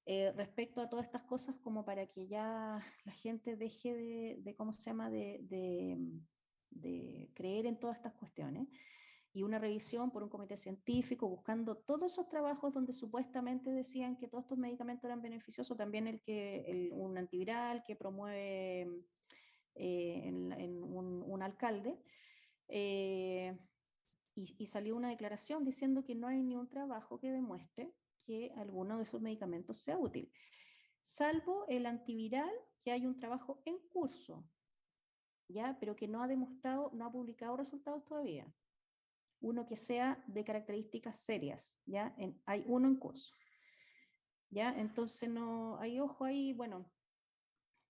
respecto a todas estas cosas, como para que ya la gente deje ¿cómo se llama?, de creer en todas estas cuestiones. Y una revisión por un comité científico buscando todos esos trabajos donde supuestamente decían que todos estos medicamentos eran beneficiosos, también un antiviral que promueve un alcalde, y salió una declaración diciendo que no hay ni un trabajo que demuestre que alguno de esos medicamentos sea útil, salvo el antiviral, que hay un trabajo en curso, ¿ya? Pero que no ha demostrado, no ha publicado resultados todavía. Uno que sea de características serias, ¿ya? Hay uno en curso, ¿ya? Entonces no, hay ojo ahí, bueno,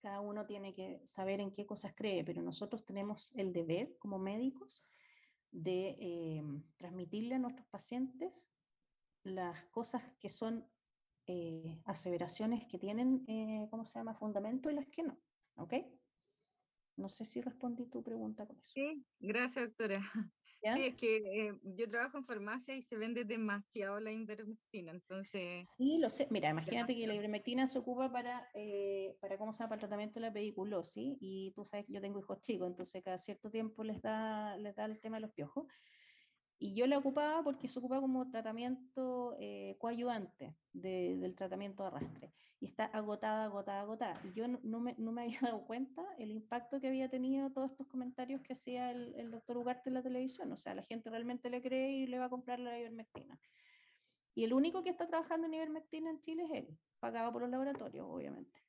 cada uno tiene que saber en qué cosas cree, pero nosotros tenemos el deber como médicos de transmitirle a nuestros pacientes las cosas que son aseveraciones que tienen, ¿cómo se llama?, fundamento, y las que no, ¿ok? No sé si respondí tu pregunta con eso.
Sí, gracias, doctora.
¿Ya?
Sí, es que yo trabajo en farmacia y se vende demasiado la ivermectina, entonces...
Sí, lo sé. Mira, imagínate que la ivermectina se ocupa ¿cómo se llama?, para el tratamiento de la pediculosis, y tú sabes que yo tengo hijos chicos, entonces cada cierto tiempo les da el tema de los piojos. Y yo la ocupaba porque se ocupa como tratamiento coayudante del tratamiento de arrastre. Y está agotada. Y yo no me había dado cuenta el impacto que había tenido todos estos comentarios que hacía el doctor Ugarte en la televisión. O sea, la gente realmente le cree y le va a comprar la ivermectina. Y el único que está trabajando en ivermectina en Chile es él, pagado por los laboratorios, obviamente.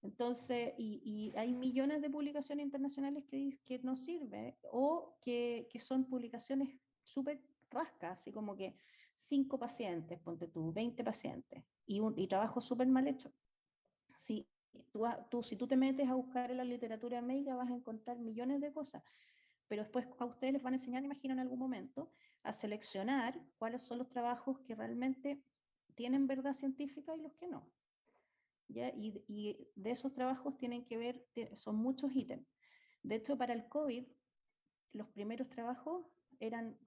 Entonces, y hay millones de publicaciones internacionales que no sirven, o que son publicaciones súper rascas, así como que 5 pacientes, ponte tú, 20 pacientes, y trabajo súper mal hecho. Si tú te metes a buscar en la literatura médica, vas a encontrar millones de cosas, pero después a ustedes les van a enseñar, imagino, en algún momento, a seleccionar cuáles son los trabajos que realmente tienen verdad científica y los que no. ¿Ya? Y de esos trabajos tienen que ver, son muchos ítems. De hecho, para el COVID, los primeros trabajos eran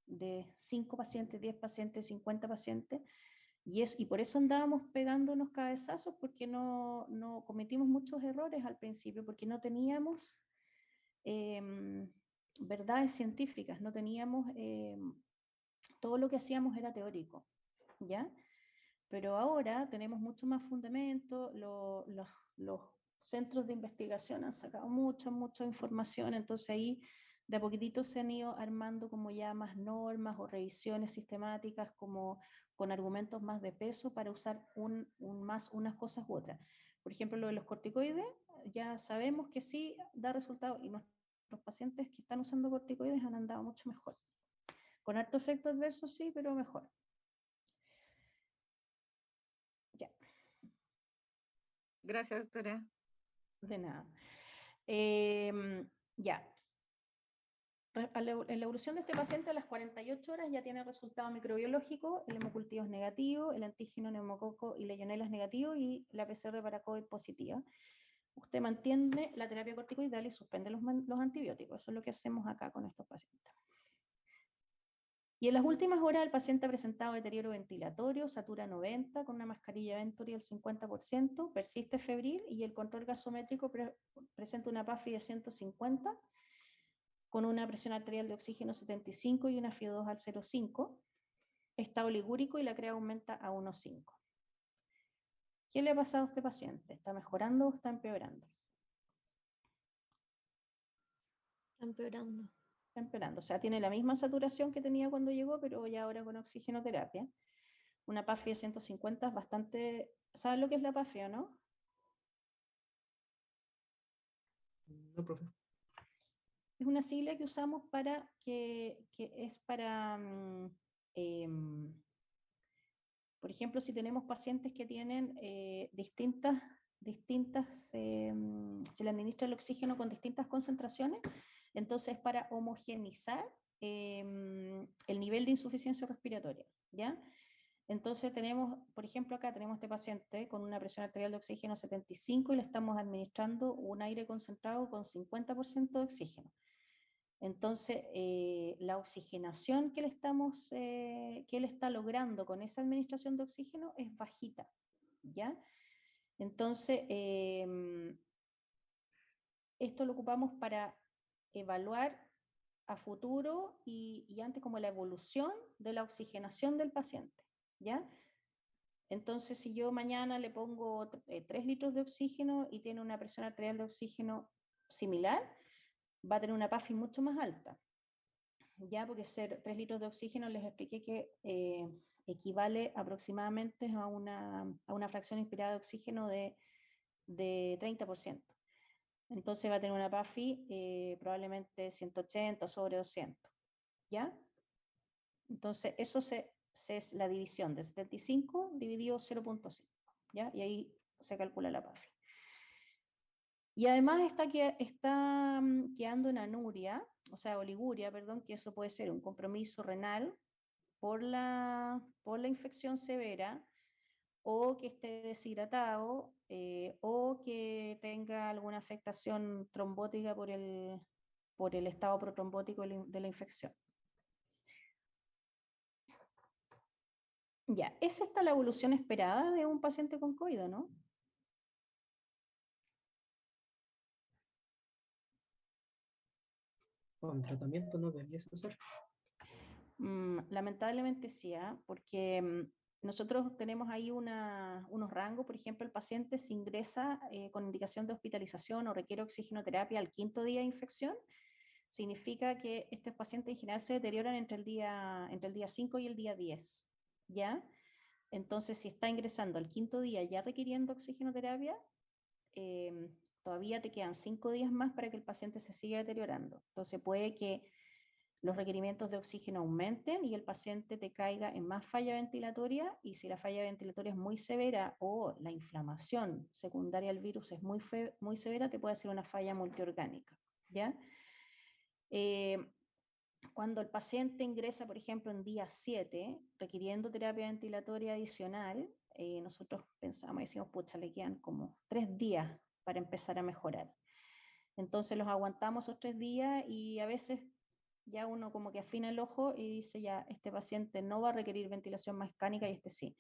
de 5 pacientes, 10 pacientes, 50 pacientes, y por eso andábamos pegándonos cabezazos, porque no cometimos muchos errores al principio, porque no teníamos verdades científicas, no teníamos, todo lo que hacíamos era teórico, ¿ya? Pero ahora tenemos mucho más fundamento, los centros de investigación han sacado mucha información, entonces ahí de a poquitito se han ido armando como ya más normas o revisiones sistemáticas, como con argumentos más de peso para usar más unas cosas u otras. Por ejemplo, lo de los corticoides, ya sabemos que sí da resultado, y nuestros pacientes que están usando corticoides han andado mucho mejor. Con harto efecto adverso, sí, pero mejor. Ya.
Gracias, doctora.
De nada. Ya. En la evolución de este paciente a las 48 horas ya tiene resultado microbiológico, el hemocultivo es negativo, el antígeno neumococo y legionela es negativo, y la PCR para COVID positiva. Usted mantiene la terapia corticoidal y suspende los antibióticos. Eso es lo que hacemos acá con estos pacientes. Y en las últimas horas el paciente ha presentado deterioro ventilatorio, satura 90, con una mascarilla Venturi del 50%, persiste febril y el control gasométrico presenta una PAFI de 150, con una presión arterial de oxígeno 75 y una FiO2 al 0,5, está oligúrico y la CREA aumenta a 1,5. ¿Qué le ha pasado a este paciente? ¿Está mejorando o está empeorando?
Está empeorando.
Está empeorando, o sea, tiene la misma saturación que tenía cuando llegó, pero ya ahora con oxigenoterapia. Una PAFI de 150 es bastante... ¿Sabes lo que es la PAFI o no?
No, profe.
Es una sigla que usamos para que es para, por ejemplo, si tenemos pacientes que tienen se le administra el oxígeno con distintas concentraciones, entonces para homogeneizar el nivel de insuficiencia respiratoria, ¿ya? Entonces tenemos, por ejemplo, acá tenemos este paciente con una presión arterial de oxígeno 75 y le estamos administrando un aire concentrado con 50% de oxígeno. Entonces, la oxigenación que él está logrando con esa administración de oxígeno es bajita, ¿ya? Entonces, esto lo ocupamos para evaluar a futuro y antes como la evolución de la oxigenación del paciente, ¿ya? Entonces, si yo mañana le pongo 3 litros de oxígeno y tiene una presión arterial de oxígeno similar, va a tener una PAFI mucho más alta, ya, porque ser 3 litros de oxígeno les expliqué que equivale aproximadamente a una fracción inspirada de oxígeno de 30%. Entonces va a tener una PAFI probablemente 180 sobre 200, ¿ya? Entonces eso es la división de 75 dividido 0.5, ¿ya? Y ahí se calcula la PAFI. Y además está quedando en anuria, o sea, oliguria, perdón, que eso puede ser un compromiso renal por la infección severa, o que esté deshidratado, o que tenga alguna afectación trombótica por el estado protrombótico de la infección. Ya, ¿es esta la evolución esperada de un paciente con COVID, no?
Con tratamiento no deberías hacer.
Lamentablemente sí, porque nosotros tenemos ahí unos rangos. Por ejemplo, el paciente se ingresa con indicación de hospitalización o requiere oxigenoterapia al 5.º día de infección, significa que estos pacientes en general se deterioran entre el día 5 y el día 10, ¿ya? Entonces, si está ingresando al 5.º día ya requiriendo oxigenoterapia, todavía te quedan 5 días más para que el paciente se siga deteriorando. Entonces puede que los requerimientos de oxígeno aumenten y el paciente te caiga en más falla ventilatoria, y si la falla ventilatoria es muy severa o la inflamación secundaria al virus es muy severa, te puede hacer una falla multiorgánica, ¿ya? Cuando el paciente ingresa, por ejemplo, en día 7, requiriendo terapia ventilatoria adicional, nosotros pensamos y decimos, pucha, le quedan como 3 días para empezar a mejorar. Entonces los aguantamos esos 3 días y a veces ya uno como que afina el ojo y dice, ya, este paciente no va a requerir ventilación mecánica y este sí.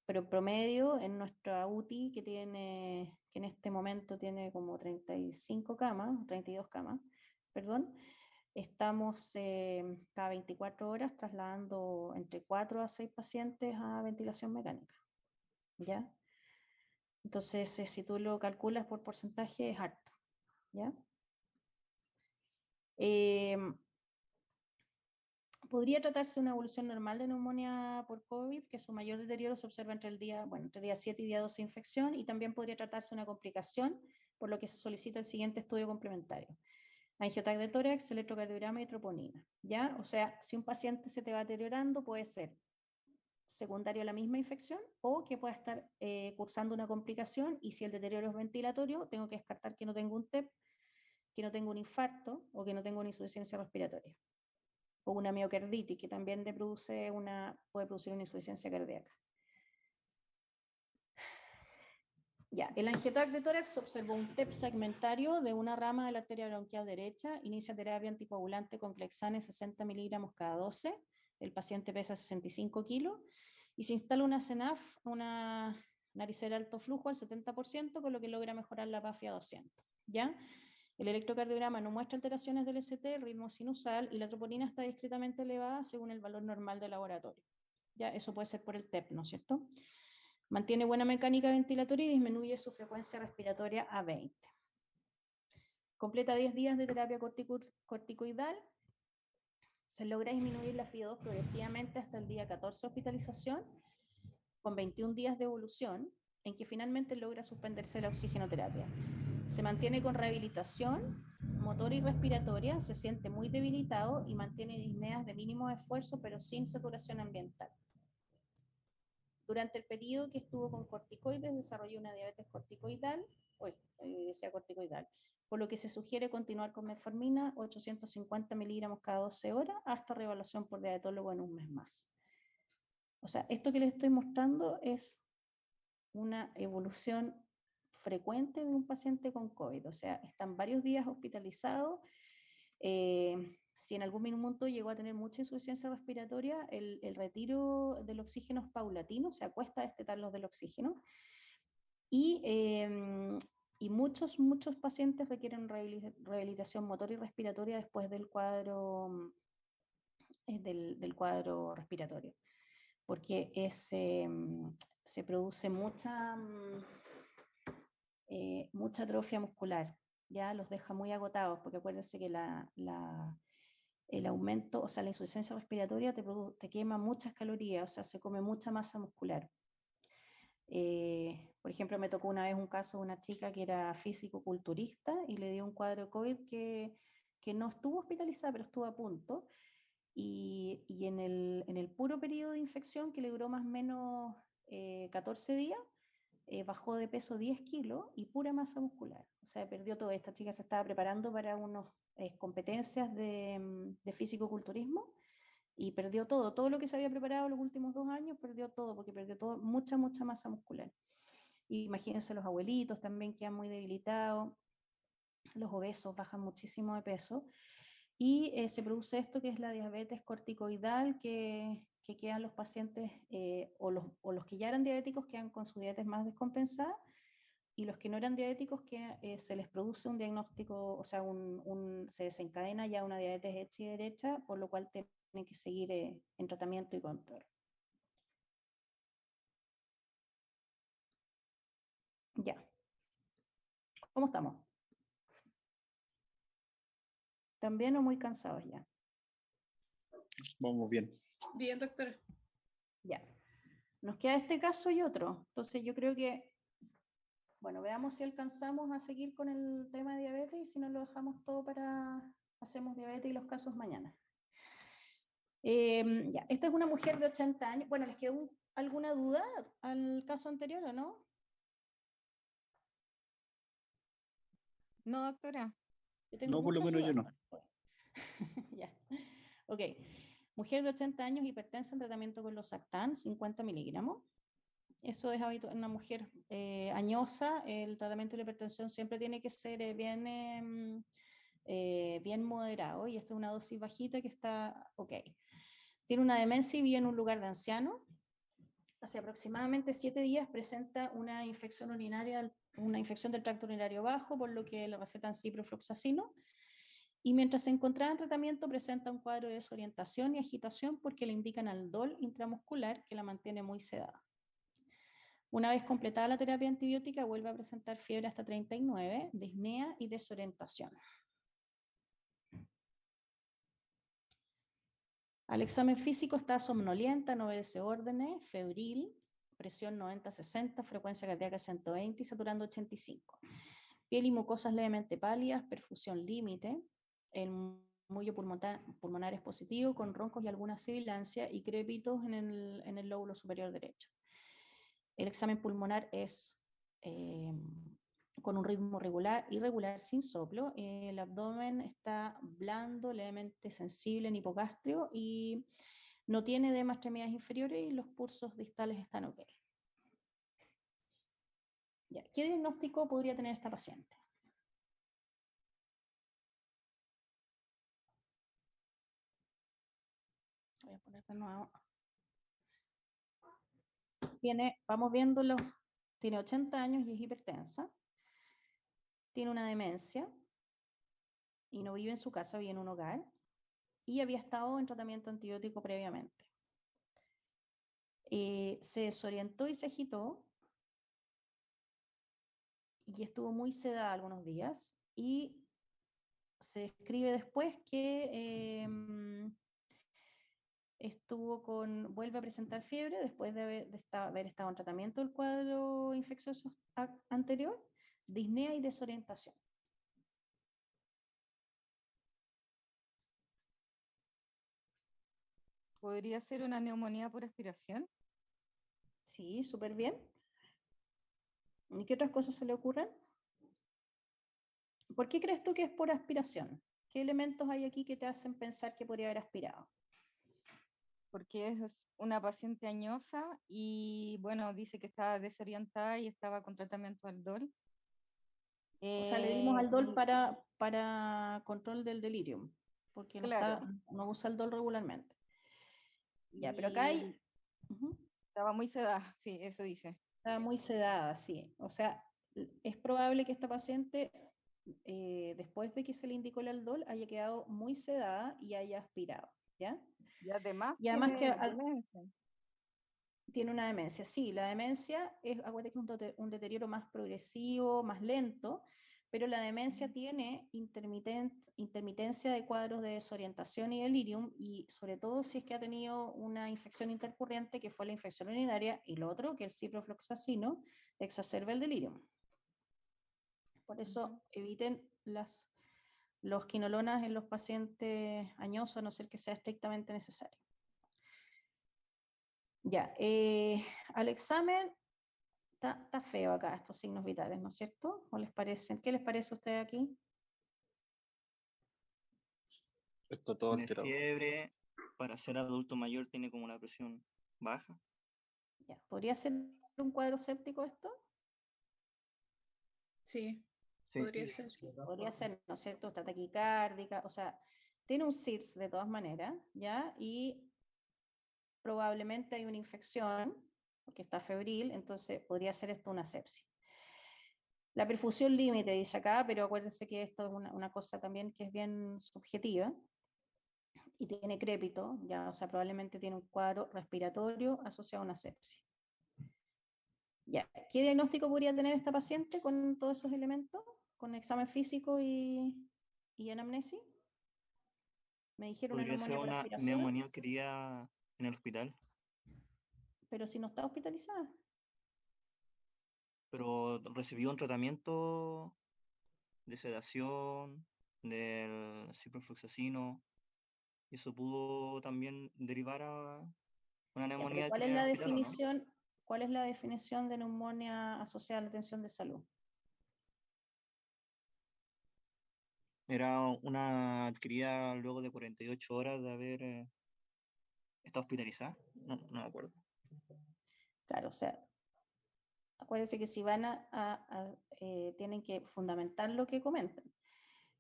Pero en promedio, en nuestra UTI, que en este momento tiene como 35 camas, 32 camas, perdón, estamos cada 24 horas trasladando entre 4 a 6 pacientes a ventilación mecánica, ¿ya? Entonces, si tú lo calculas por porcentaje, es harto, ¿ya? Podría tratarse de una evolución normal de neumonía por COVID, que su mayor deterioro se observa entre día 7 y día 12 de infección, y también podría tratarse de una complicación, por lo que se solicita el siguiente estudio complementario: angioTAC de tórax, electrocardiograma y troponina, ¿ya? O sea, si un paciente se te va deteriorando, puede ser secundario a la misma infección o que pueda estar cursando una complicación, y si el deterioro es ventilatorio, tengo que descartar que no tengo un TEP, que no tengo un infarto o que no tengo una insuficiencia respiratoria o una miocarditis, que también puede producir una insuficiencia cardíaca. Ya, el angioTAC de tórax observó un TEP segmentario de una rama de la arteria bronquial derecha, inicia terapia anticoagulante con clexane 60 miligramos cada 12, el paciente pesa 65 kilos, y se instala una CENAF, una naricera alto flujo al 70%, con lo que logra mejorar la PAFI a 200, ¿ya? El electrocardiograma no muestra alteraciones del ST, el ritmo sinusal, y la troponina está discretamente elevada según el valor normal de laboratorio. Ya, eso puede ser por el TEP, ¿no es cierto? Mantiene buena mecánica ventilatoria y disminuye su frecuencia respiratoria a 20. Completa 10 días de terapia corticoidal. Se logra disminuir la FIO2 progresivamente hasta el día 14 de hospitalización, con 21 días de evolución, en que finalmente logra suspenderse la oxigenoterapia. Se mantiene con rehabilitación motora y respiratoria, se siente muy debilitado y mantiene disneas de mínimo esfuerzo, pero sin saturación ambiental. Durante el periodo que estuvo con corticoides, desarrolló una diabetes corticoidal, por lo que se sugiere continuar con metformina, 850 miligramos cada 12 horas, hasta reevaluación por diabetólogo en un mes más. O sea, esto que les estoy mostrando es una evolución frecuente de un paciente con COVID, o sea, están varios días hospitalizados. Si en algún minuto llegó a tener mucha insuficiencia respiratoria, el retiro del oxígeno es paulatino, se acuesta a destetarlos del oxígeno, y muchos pacientes requieren rehabilitación motora y respiratoria después del cuadro, del cuadro respiratorio, porque se produce mucha atrofia muscular, ya los deja muy agotados, porque acuérdense que el aumento, o sea, la insuficiencia respiratoria te quema muchas calorías, o sea, se come mucha masa muscular. Por ejemplo, me tocó una vez un caso de una chica que era físico-culturista y le dio un cuadro de COVID que no estuvo hospitalizada, pero estuvo a punto. Y en el puro periodo de infección, que le duró más o menos 14 días, bajó de peso 10 kilos y pura masa muscular. O sea, perdió todo. Esta chica se estaba preparando para unas competencias de físico-culturismo y perdió todo lo que se había preparado los últimos 2 años, perdió todo, porque perdió todo, mucha masa muscular. Y imagínense, los abuelitos también quedan muy debilitados, los obesos bajan muchísimo de peso, y se produce esto que es la diabetes corticoidal, que quedan los pacientes, o los que ya eran diabéticos quedan con su diabetes más descompensada, y los que no eran diabéticos que se les produce un diagnóstico, o sea, se desencadena ya una diabetes hecha y derecha, por lo cual tienen que seguir en tratamiento y control. Ya. ¿Cómo estamos? ¿También o muy cansados ya?
Vamos bien.
Bien, doctora.
Ya. Nos queda este caso y otro. Entonces yo creo que, bueno, veamos si alcanzamos a seguir con el tema de diabetes, y si no lo dejamos todo hacemos diabetes y los casos mañana. Ya, esta es una mujer de 80 años. Bueno, ¿les quedó alguna duda al caso anterior o no?
No, doctora.
No, por lo menos yo no.
Ya. Ok. Mujer de 80 años, hipertensa, en tratamiento con losartán, 50 miligramos. Eso es habitual en una mujer añosa. El tratamiento de la hipertensión siempre tiene que ser bien moderado, y esta es una dosis bajita que está ok. Tiene una demencia y vive en un lugar de ancianos. Hace aproximadamente 7 días presenta una infección urinaria, una infección del tracto urinario bajo, por lo que le recetan ciprofloxacino. Y mientras se encontraba en tratamiento, presenta un cuadro de desorientación y agitación porque le indican aldol intramuscular que la mantiene muy sedada. Una vez completada la terapia antibiótica, vuelve a presentar fiebre hasta 39, disnea y desorientación. Al examen físico está somnolienta, no obedece órdenes, febril, presión 90-60, frecuencia cardíaca 120 y saturando 85. Piel y mucosas levemente pálidas, perfusión límite, el mullo pulmonar es positivo, con roncos y alguna sibilancia y crépitos en el lóbulo superior derecho. El examen pulmonar es con un ritmo irregular sin soplo. El abdomen está blando, levemente sensible en hipogastrio, y no tiene edema extremidades inferiores, y los pulsos distales están ok. Ya. ¿Qué diagnóstico podría tener esta paciente? Voy a poner de nuevo. Vamos viéndolo, tiene 80 años y es hipertensa. Tiene una demencia y no vive en su casa, vive en un hogar. Y había estado en tratamiento antibiótico previamente. Se desorientó y se agitó y estuvo muy sedada algunos días, y se describe después que vuelve a presentar fiebre después de haber estado en tratamiento del cuadro infeccioso anterior, disnea y desorientación.
¿Podría ser una neumonía por aspiración?
Sí, súper bien. ¿Y qué otras cosas se le ocurren? ¿Por qué crees tú que es por aspiración? ¿Qué elementos hay aquí que te hacen pensar que podría haber aspirado?
Porque es una paciente añosa y, bueno, dice que estaba desorientada y estaba con tratamiento Aldol.
O sea, le dimos Aldol para control del delirium, porque
Claro.
no usa Aldol regularmente. Ya, pero acá hay...
Estaba muy sedada, sí, eso dice.
Estaba muy sedada, sí. O sea, es probable que esta paciente, después de que se le indicó el Aldol, haya quedado muy sedada y haya aspirado, ¿ya?
Y además,
Tiene
demencia.
Tiene una demencia, sí. La demencia acuérdate que es un deterioro más progresivo, más lento, pero la demencia tiene intermitencia de cuadros de desorientación y delirium, y sobre todo si es que ha tenido una infección intercurrente, que fue la infección urinaria, y lo otro, que el ciprofloxacino, exacerba el delirium. Por eso eviten los quinolonas en los pacientes añosos, a no ser que sea estrictamente necesario. Ya, al examen está feo acá estos signos vitales, ¿no es cierto? ¿O les parecen? ¿Qué les parece a ustedes aquí?
Está todo
Tiene
alterado.
fiebre, para ser adulto mayor tiene como una presión baja.
Ya, ¿podría ser un cuadro séptico esto?
Sí,
Sí.
podría ser.
Podría ser, ¿no es cierto? Está taquicárdica, o sea, tiene un CIRS de todas maneras, ¿ya? Y probablemente hay una infección, porque está febril, entonces podría ser esto una sepsis. La perfusión límite dice acá, pero acuérdense que esto es una cosa también que es bien subjetiva, y tiene crépito, ya, o sea, probablemente tiene un cuadro respiratorio asociado a una sepsis. Ya, ¿qué diagnóstico podría tener esta paciente con todos esos elementos? ¿Con examen físico y anamnesis? Me dijeron una
Podría ser
neumonía por
una
aspiración,
neumonía adquirida en el hospital,
pero si no está hospitalizada.
pero recibió un tratamiento de sedación, del ciprofloxacino, y eso pudo también derivar a una
Ya,
neumonía
pero ¿cuál es
adquirida en
la
el hospital, ¿o no?
definición? ¿Cuál es la definición de neumonía asociada a la atención de salud?
Era una adquirida luego de 48 horas de haber estado hospitalizada. No me acuerdo.
Claro, o sea, acuérdense que si van tienen que fundamentar lo que comentan.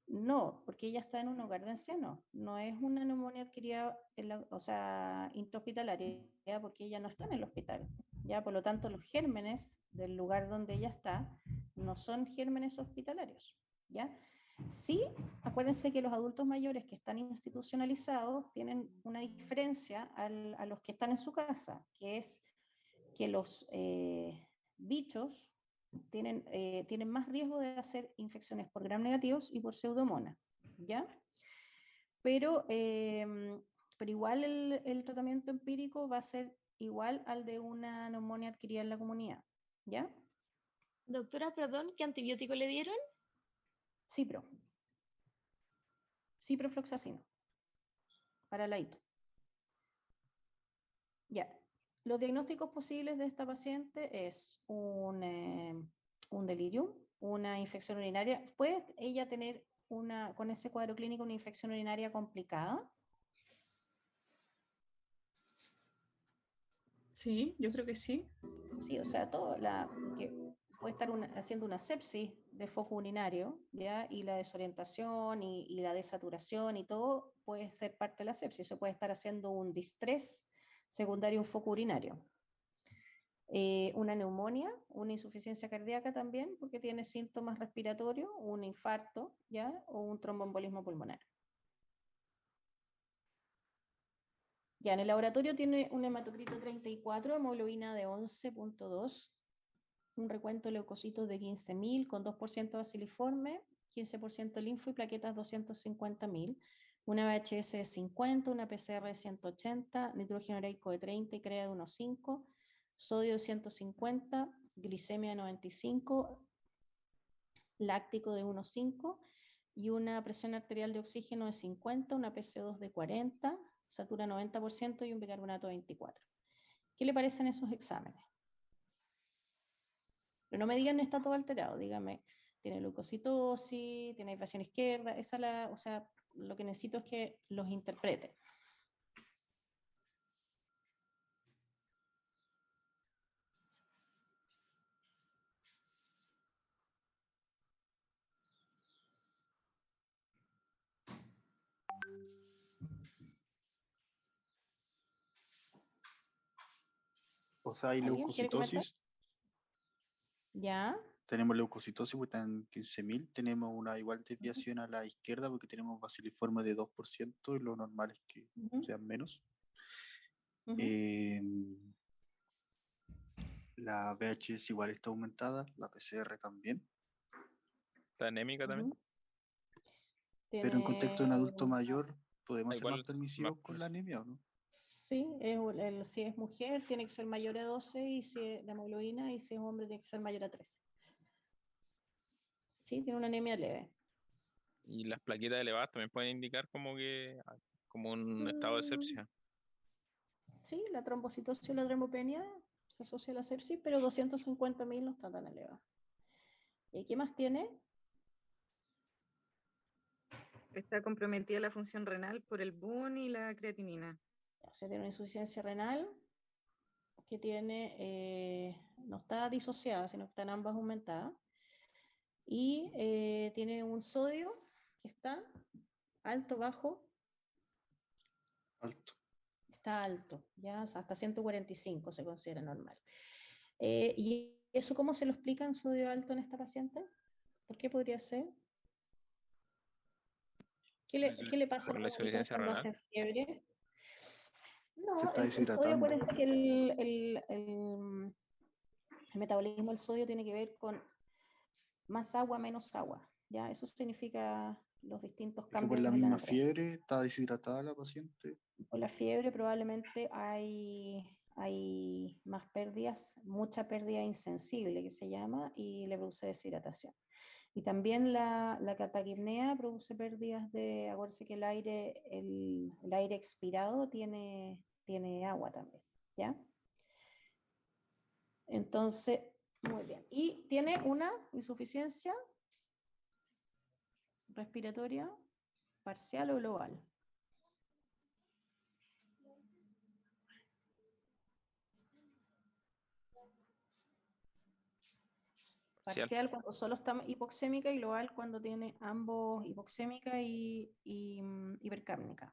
No, porque ella está en un hogar de ancianos. No es una neumonía adquirida, o sea, intrahospitalaria, porque ella no está en el hospital. Ya, por lo tanto, los gérmenes del lugar donde ella está no son gérmenes hospitalarios. ¿Ya? Sí, acuérdense que los adultos mayores que están institucionalizados tienen una diferencia a los que están en su casa, que es que los bichos tienen más riesgo de hacer infecciones por gram negativos y por pseudomonas, ¿ya? Pero igual el tratamiento empírico va a ser igual al de una neumonía adquirida en la comunidad, ¿ya?
Doctora, perdón, ¿qué antibiótico le dieron?
Ciprofloxacino, para la hito. Ya. Los diagnósticos posibles de esta paciente es un delirium, una infección urinaria. ¿Puede ella tener con ese cuadro clínico una infección urinaria complicada?
Sí, yo creo que sí.
Sí, o sea, puede estar haciendo una sepsis de foco urinario, ¿ya? Y la desorientación y la desaturación y todo puede ser parte de la sepsis. Eso puede estar haciendo un distrés secundario a un foco urinario. Una neumonía, una insuficiencia cardíaca también, porque tiene síntomas respiratorios, un infarto, ¿ya? O un tromboembolismo pulmonar. Ya, en el laboratorio tiene un hematocrito 34, hemoglobina de 11.2, un recuento de leucocitos de 15.000 con 2% baciliforme, 15% linfo y plaquetas 250.000, una VHS de 50, una PCR de 180, nitrógeno ureico de 30 y CREA de 1,5, sodio de 150, glicemia de 95, láctico de 1,5 y una presión arterial de oxígeno de 50, una PC2 de 40, satura 90% y un bicarbonato de 24. ¿Qué le parecen esos exámenes? Pero no me digan está todo alterado, díganme, tiene leucocitosis, tiene invasión izquierda, o sea, lo que necesito es que los interpreten.
O sea, hay
¿Alguien quiere comentar?
leucocitosis.
¿Ya?
Tenemos leucocitosis porque están en 15.000. Tenemos una igual desviación a la izquierda porque tenemos baciliforme de 2% y lo normal es que sean menos. La VHS igual está aumentada, la PCR también.
¿Está anémica también?
Pero en contexto de un adulto mayor, ¿podemos ser
Igual
más permisivos con la anemia o no?
Sí, si es mujer tiene que ser mayor a 12 y si es de hemoglobina, y si es hombre tiene que ser mayor a 13. Sí, tiene una anemia leve.
Y las plaquetas elevadas también pueden indicar como un estado de sepsia.
Sí, la trombocitosis o la trombopenia se asocia a la sepsis, pero 250.000 no está tan elevado. ¿Y qué más tiene?
Está comprometida la función renal por el BUN y la creatinina.
O sea, tiene una insuficiencia renal que no está disociada, sino que están ambas aumentadas. Y tiene un sodio que está alto, bajo.
Alto.
Está alto, ya hasta 145 se considera normal. ¿Y eso cómo se lo explican, sodio alto en esta paciente? ¿Por qué podría ser? ¿Qué le pasa
¿Por la insuficiencia
cuando
renal?
hace fiebre? No,
Se está
el sodio,
deshidratando.
acuérdense que el metabolismo del sodio tiene que ver con más agua, menos agua. ¿Ya? Eso significa los distintos
Es que por
cambios
la
en la
misma
naturaleza.
fiebre está deshidratada la paciente.
Por la fiebre probablemente hay más pérdidas, mucha pérdida insensible que se llama, y le produce deshidratación. Y también la cataquipnea produce pérdidas de, acuérdense que el aire expirado tiene agua también, ¿ya? Entonces, muy bien. Y tiene una insuficiencia respiratoria parcial o global. Parcial cuando solo está hipoxémica y global cuando tiene ambos hipoxémica y hipercárnica.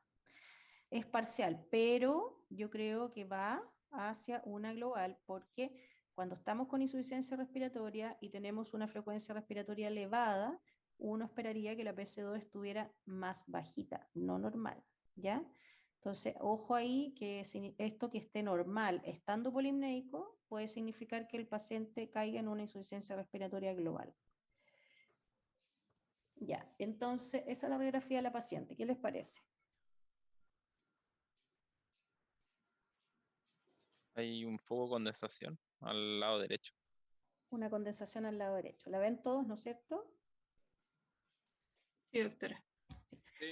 Es parcial, pero yo creo que va hacia una global porque cuando estamos con insuficiencia respiratoria y tenemos una frecuencia respiratoria elevada, uno esperaría que la PC2 estuviera más bajita, no normal, ¿ya? Entonces, ojo ahí que esto que esté normal estando polimnéico puede significar que el paciente caiga en una insuficiencia respiratoria global. Ya, entonces esa es la radiografía de la paciente. ¿Qué les parece?
Hay un foco de condensación al lado derecho.
Una condensación al lado derecho. ¿La ven todos, no es cierto?
Sí, doctora.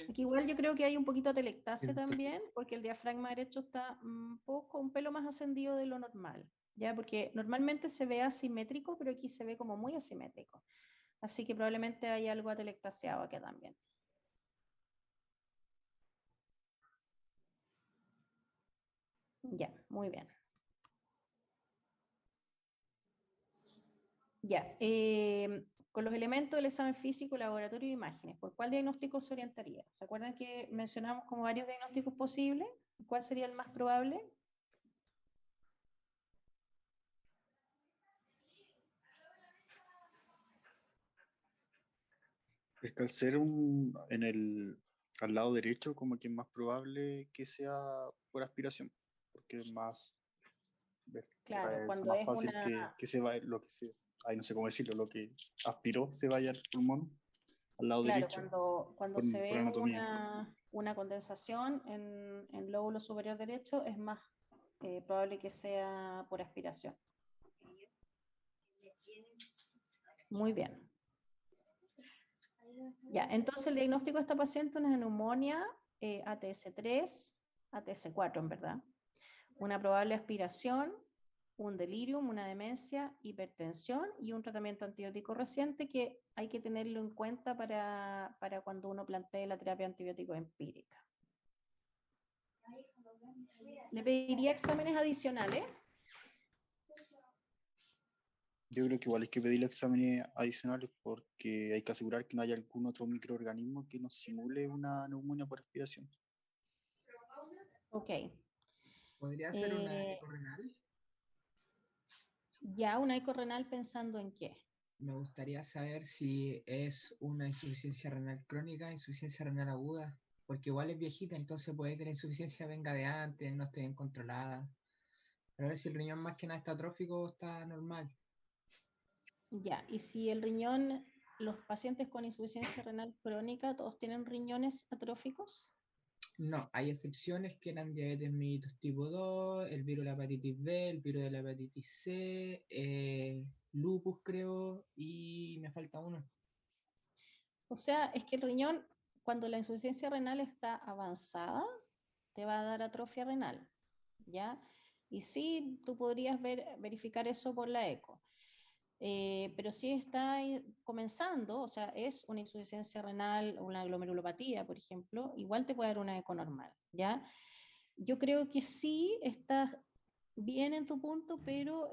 Aquí igual yo creo que hay un poquito de atelectasia también, porque el diafragma derecho está un pelo más ascendido de lo normal, ¿ya? Porque normalmente se ve asimétrico, pero aquí se ve como muy asimétrico. Así que probablemente hay algo atelectasiado acá también. Ya, muy bien. Ya, con los elementos del examen físico, laboratorio e imágenes, ¿por cuál diagnóstico se orientaría? ¿Se acuerdan que mencionamos como varios diagnósticos posibles? ¿Cuál sería el más probable?
Es que al ser al lado derecho, como que es más probable que sea por aspiración, porque es más, o sea,
Claro,
es
cuando
más
es
fácil
una,
que se vaya, ay, no sé cómo decirlo, lo que aspiró se vaya al pulmón, al lado
claro,
derecho,
cuando se
por
ve
anatomía.
una condensación en el lóbulo superior derecho, es más probable que sea por aspiración. Muy bien. Ya, entonces el diagnóstico de esta paciente es una neumonía ATS3, ATS4 en verdad, una probable aspiración, un delirium, una demencia, hipertensión y un tratamiento antibiótico reciente que hay que tenerlo en cuenta para cuando uno plantee la terapia antibiótico empírica. ¿Le pediría exámenes adicionales?
Yo creo que igual hay que pedirle exámenes adicionales porque hay que asegurar que no haya algún otro microorganismo que nos simule una neumonía por aspiración.
Ok.
¿Podría ser una eco renal?
Ya, una eco renal pensando en qué.
Me gustaría saber si es una insuficiencia renal crónica, insuficiencia renal aguda, porque igual es viejita, entonces puede que la insuficiencia venga de antes, no esté bien controlada. Pero a ver si el riñón más que nada está atrófico o está normal.
Ya, y si el riñón, los pacientes con insuficiencia renal crónica, ¿todos tienen riñones atróficos?
No, hay excepciones que eran diabetes mellitus tipo 2, el virus de la hepatitis B, el virus de la hepatitis C, lupus creo, y me falta uno.
O sea, es que el riñón, cuando la insuficiencia renal está avanzada, te va a dar atrofia renal, ¿ya? Y sí, tú podrías verificar eso por la eco. Pero si está comenzando, o sea, es una insuficiencia renal o una glomerulopatía, por ejemplo, igual te puede dar una eco normal, ¿ya? Yo creo que sí estás bien en tu punto, pero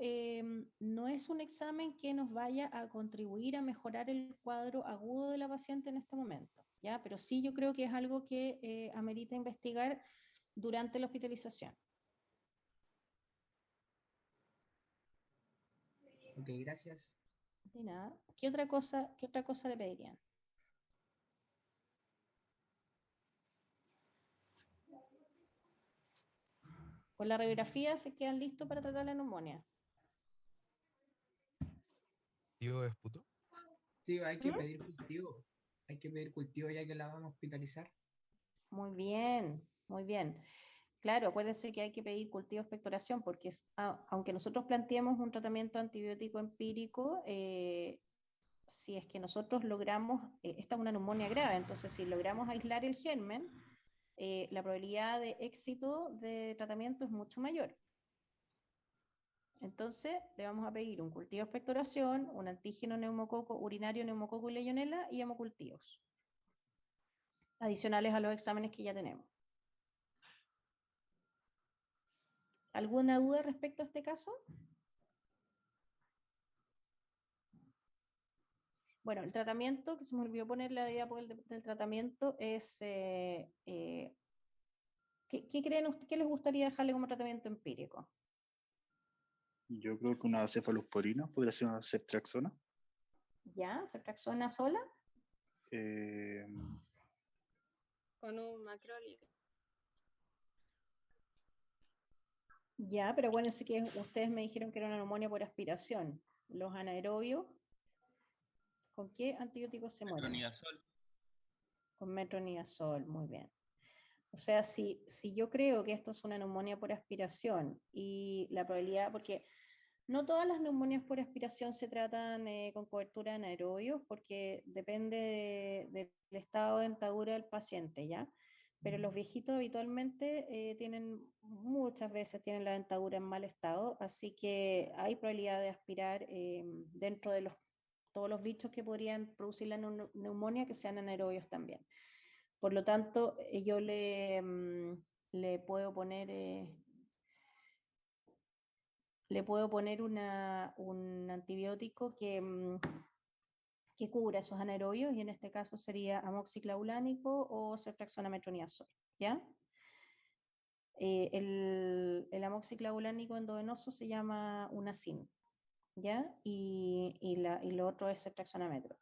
no es un examen que nos vaya a contribuir a mejorar el cuadro agudo de la paciente en este momento, ¿ya? Pero sí yo creo que es algo que amerita investigar durante la hospitalización.
Ok, gracias.
De nada. Qué otra cosa le pedirían? Con la radiografía se quedan listos para tratar la neumonía.
¿Cultivo de esputo?
Sí, hay que pedir cultivo. Hay que pedir cultivo ya que la vamos a hospitalizar.
Muy bien, muy bien. Claro, acuérdense que hay que pedir cultivo de expectoración porque aunque nosotros planteemos un tratamiento antibiótico empírico, si es que nosotros logramos, esta es una neumonía grave, entonces si logramos aislar el germen, la probabilidad de éxito de tratamiento es mucho mayor. Entonces le vamos a pedir un cultivo de expectoración, un antígeno neumococo, urinario neumococo y legionela y hemocultivos, adicionales a los exámenes que ya tenemos. ¿Alguna duda respecto a este caso? Bueno, el tratamiento, que se me olvidó poner la idea del tratamiento, es, ¿qué creen ustedes, qué les gustaría dejarle como tratamiento empírico?
Yo creo que una cefalosporina podría ser una ceftriaxona.
¿Ya? ¿Ceftriaxona sola?
Con un macrólide.
Ya, pero bueno, sí que ustedes me dijeron que era una neumonía por aspiración. Los anaerobios, ¿con qué antibióticos se mueren?
Metronidazol.
Con metronidazol, muy bien. O sea, si yo creo que esto es una neumonía por aspiración y la probabilidad, porque no todas las neumonías por aspiración se tratan con cobertura de anaerobios porque depende del estado de dentadura del paciente, ¿ya? Pero los viejitos habitualmente muchas veces tienen la dentadura en mal estado, así que hay probabilidad de aspirar dentro de todos los bichos que podrían producir la neumonía que sean anaerobios también. Por lo tanto, yo le puedo poner le puedo poner un antibiótico que cubra esos anaerobios, y en este caso sería amoxiclavulánico o ceftriaxona-metronidazol, ¿ya? El amoxiclavulánico endovenoso se llama Unacin, ¿ya? Y lo otro es ceftriaxona-metro.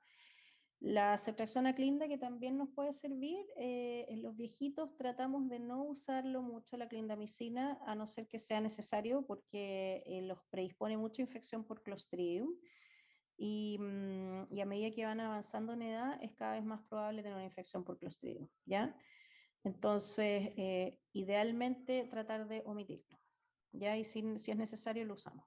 La ceftriaxona clinda, que también nos puede servir, en los viejitos tratamos de no usarlo mucho la clindamicina, a no ser que sea necesario, porque los predispone mucho a infección por Clostridium, y a medida que van avanzando en edad es cada vez más probable tener una infección por Clostridium, ¿ya? Entonces, idealmente tratar de omitirlo, ¿ya? Y si es necesario lo usamos.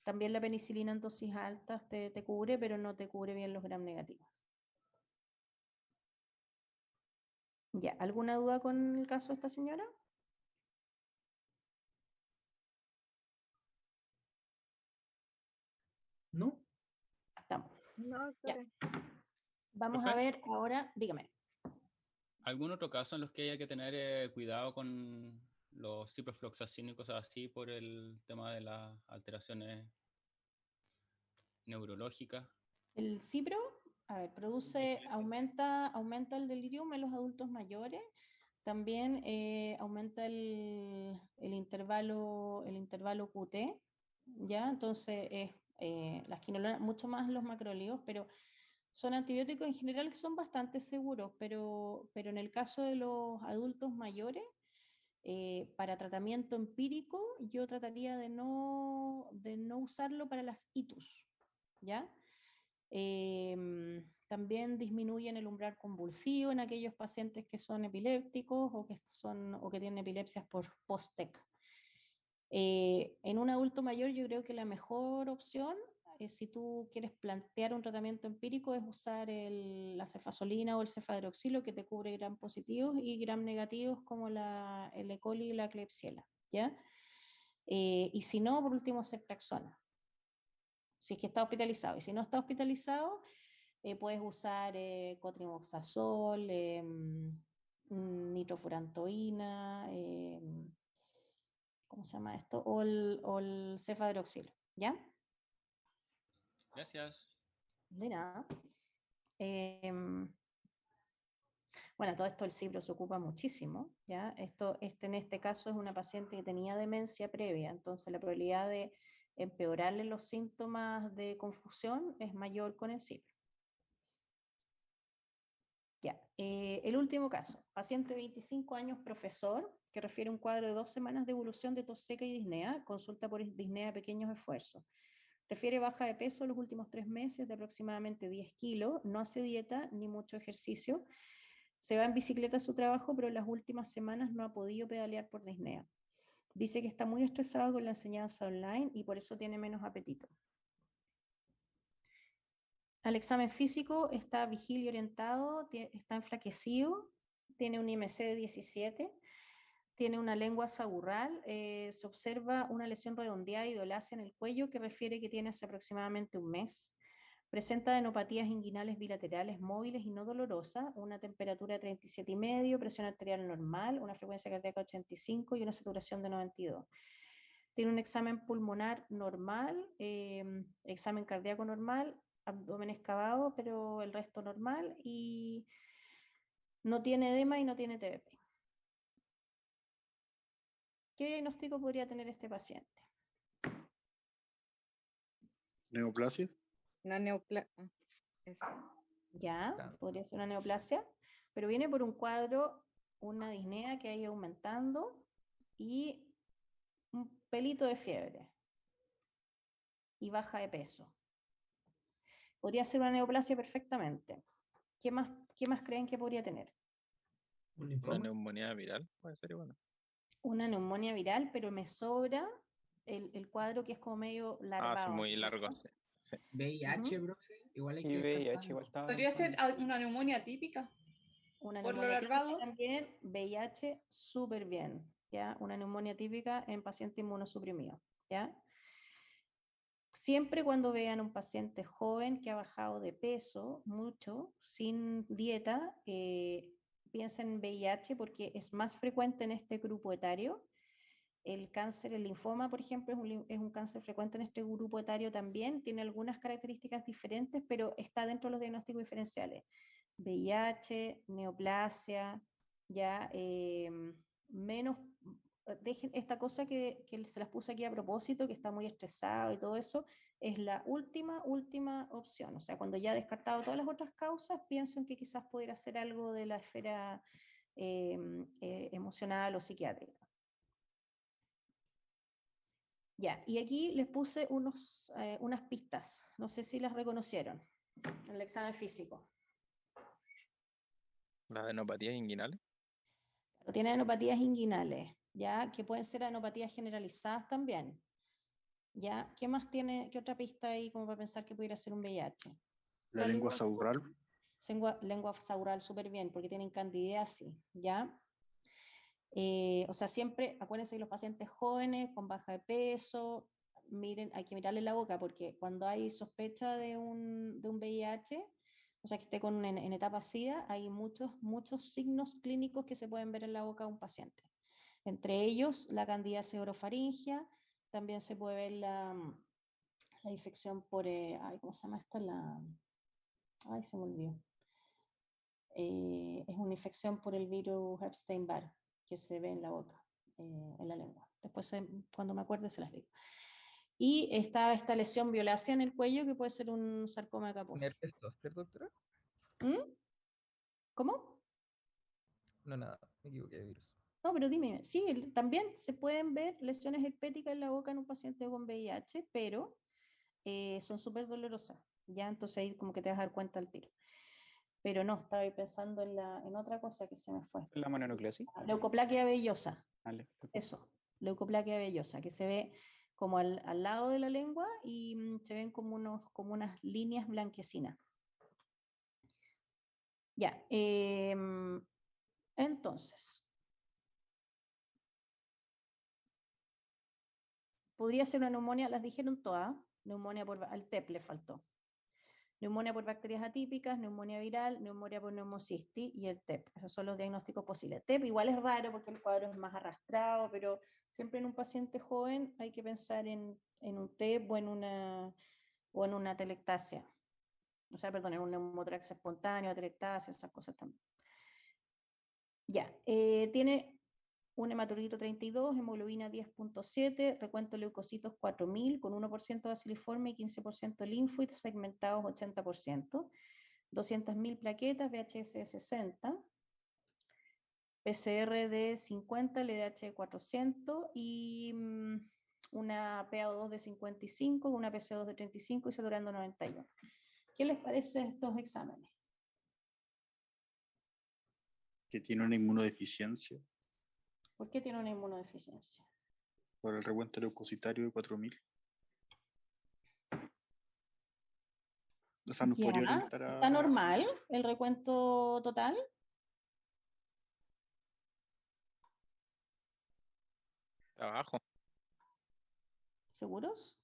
También la penicilina en dosis altas te cubre, pero no te cubre bien los gram negativos. Ya, ¿alguna duda con el caso de esta señora?
¿No?
Estamos.
No,
Ya.
sorry.
Vamos a
Profe,
ver ahora, dígame.
¿algún otro caso en los que haya que tener cuidado con los ciprofloxacin y cosas así por el tema de las alteraciones neurológicas?
El cipro, a ver, aumenta el delirium en los adultos mayores. También aumenta el intervalo QT, ¿ya? Entonces, las quinolonas, mucho más los macrólidos, pero son antibióticos en general que son bastante seguros, pero en el caso de los adultos mayores, para tratamiento empírico, yo trataría de no usarlo para las itus, ¿ya? También disminuyen el umbral convulsivo en aquellos pacientes que son epilépticos o que tienen epilepsias por post-TEC. En un adulto mayor yo creo que la mejor opción, si tú quieres plantear un tratamiento empírico, es usar la cefazolina o el cefadroxilo, que te cubre gram positivos y gram negativos como el E. coli y la Klebsiella, ¿ya? Y si no, por último, ceftriaxona, si es que está hospitalizado. Y si no está hospitalizado, puedes usar cotrimoxazol, nitrofurantoína, ¿cómo se llama esto? O el cefadroxilo, ¿ya?
Gracias.
De nada. Bueno, todo esto el cipro se ocupa muchísimo, ¿ya? En este caso es una paciente que tenía demencia previa, entonces la probabilidad de empeorarle los síntomas de confusión es mayor con el cipro. Ya, el último caso, paciente de 25 años, profesor, que refiere un cuadro de 2 semanas de evolución de tos seca y disnea, consulta por disnea de pequeños esfuerzos. Refiere baja de peso en los últimos 3 meses de aproximadamente 10 kilos, no hace dieta ni mucho ejercicio, se va en bicicleta a su trabajo, pero en las últimas semanas no ha podido pedalear por disnea. Dice que está muy estresado con la enseñanza online y por eso tiene menos apetito. Al examen físico está vigil y orientado, está enflaquecido, tiene un IMC de 17, tiene una lengua sagurral, se observa una lesión redondeada y dolácea en el cuello que refiere que tiene hace aproximadamente un mes. Presenta adenopatías inguinales bilaterales móviles y no dolorosas, una temperatura de 37,5, presión arterial normal, una frecuencia cardíaca 85 y una saturación de 92. Tiene un examen pulmonar normal, examen cardíaco normal, abdomen excavado, pero el resto normal, y no tiene edema y no tiene TBP. ¿Qué diagnóstico podría tener este paciente?
¿Neoplasia?
Una neoplasia.
Ya, podría ser una neoplasia, pero viene por un cuadro, una disnea que ha ido aumentando y un pelito de fiebre y baja de peso. Podría ser una neoplasia perfectamente. ¿Qué más creen que podría tener?
Una neumonía viral, puede ser igual.
Una neumonía viral, pero me sobra el cuadro que es como medio larvado.
Ah, sí, muy largo, sí.
VIH, profe, igual hay
Sí,
que
VIH
descartarlo.
igual estaba
Podría ser
pensando.
una neumonía típica.
Una
Por lo
neumonía típica
larvado.
también, VIH, súper bien, ¿ya? Una neumonía típica en paciente inmunosuprimido, ¿ya? Siempre cuando vean un paciente joven que ha bajado de peso mucho, sin dieta, piensen en VIH porque es más frecuente en este grupo etario. el cáncer, el linfoma, por ejemplo, es un cáncer frecuente en este grupo etario también, tiene algunas características diferentes, pero está dentro de los diagnósticos diferenciales. VIH, neoplasia, ya menos, dejen esta cosa que se las puse aquí a propósito, que está muy estresado y todo eso, es la última opción. O sea, cuando ya he descartado todas las otras causas, pienso en que quizás pudiera ser algo de la esfera emocional o psiquiátrica. Ya, y aquí les puse unas pistas, no sé si las reconocieron en el examen físico.
Las adenopatías inguinales.
Tiene adenopatías inguinales, ya, que pueden ser adenopatías generalizadas también. ¿Ya? ¿Qué más tiene, qué otra pista hay como para pensar que pudiera ser un VIH?
La lengua saural.
Lengua saural súper bien, porque tienen candidiasis, ¿ya? O sea, siempre, acuérdense que los pacientes jóvenes con baja de peso, miren, hay que mirarle la boca, porque cuando hay sospecha de un VIH, o sea, que esté en etapa SIDA, hay muchos signos clínicos que se pueden ver en la boca de un paciente. Entre ellos, la candidiasis orofaringea, también se puede ver la infección por, ¿cómo se llama esta? Ay, se me olvidó. Es una infección por el virus Epstein-Barr que se ve en la boca, en la lengua. Después, cuando me acuerde, se las digo. Y está esta lesión violácea en el cuello que puede ser un sarcoma de Kaposi.
¿Herpes zóster, doctora?
¿Cómo?
No, nada, me equivoqué de virus.
No, pero dime, sí, también se pueden ver lesiones herpéticas en la boca en un paciente con VIH, pero son súper dolorosas, ¿ya? Entonces ahí como que te vas a dar cuenta al tiro. Pero no, estaba ahí pensando en otra cosa que se me fue.
¿La mononucleosis?
Leucoplaquia vellosa.
Vale.
Eso, leucoplaquia vellosa, que se ve como al lado de la lengua y se ven como unas líneas blanquecinas. Ya, entonces, podría ser una neumonía, las dijeron todas, neumonía al TEP le faltó. Neumonía por bacterias atípicas, neumonía viral, neumonía por neumocistis y el TEP. Esos son los diagnósticos posibles. TEP igual es raro porque el cuadro es más arrastrado, pero siempre en un paciente joven hay que pensar en un TEP o en una telectasia. O sea, perdón, en un neumotrax espontáneo, telectasia, esas cosas también. Ya, tiene un hematocrit 32, hemoglobina 10.7, recuento de leucocitos 4000 con 1% de aciliforme y 15% linfoides segmentados 80%, 200.000 plaquetas, VHS de 60, PCR de 50, LDH de 400 y una PaO2 de 55, una PCO2 de 35 y saturando 91. ¿Qué les parece estos exámenes?
Que tiene una inmunodeficiencia.
¿Por qué tiene una inmunodeficiencia?
Por el recuento leucocitario de 4000. O sea, nos podría orientar a...
¿Está normal el recuento total?
Está abajo.
¿Seguros?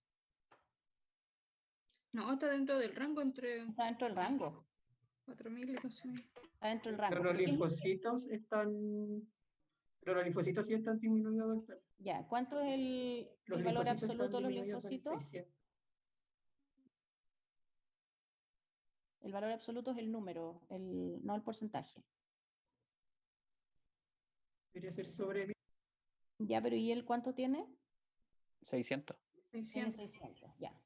No, está dentro del rango entre...
Está dentro del rango.
4000 y 12000.
Está dentro del rango.
Pero los linfocitos están... Pero los linfocitos sí están disminuidos, doctor.
Ya, ¿cuánto es el
Los
valor
linfocitos
absoluto de
están
los
disminuidos en
linfocitos?
600.
El valor absoluto es el número, no el porcentaje.
Debería ser sobre...
Ya, pero ¿y él cuánto tiene?
600.
Tiene 600, ya.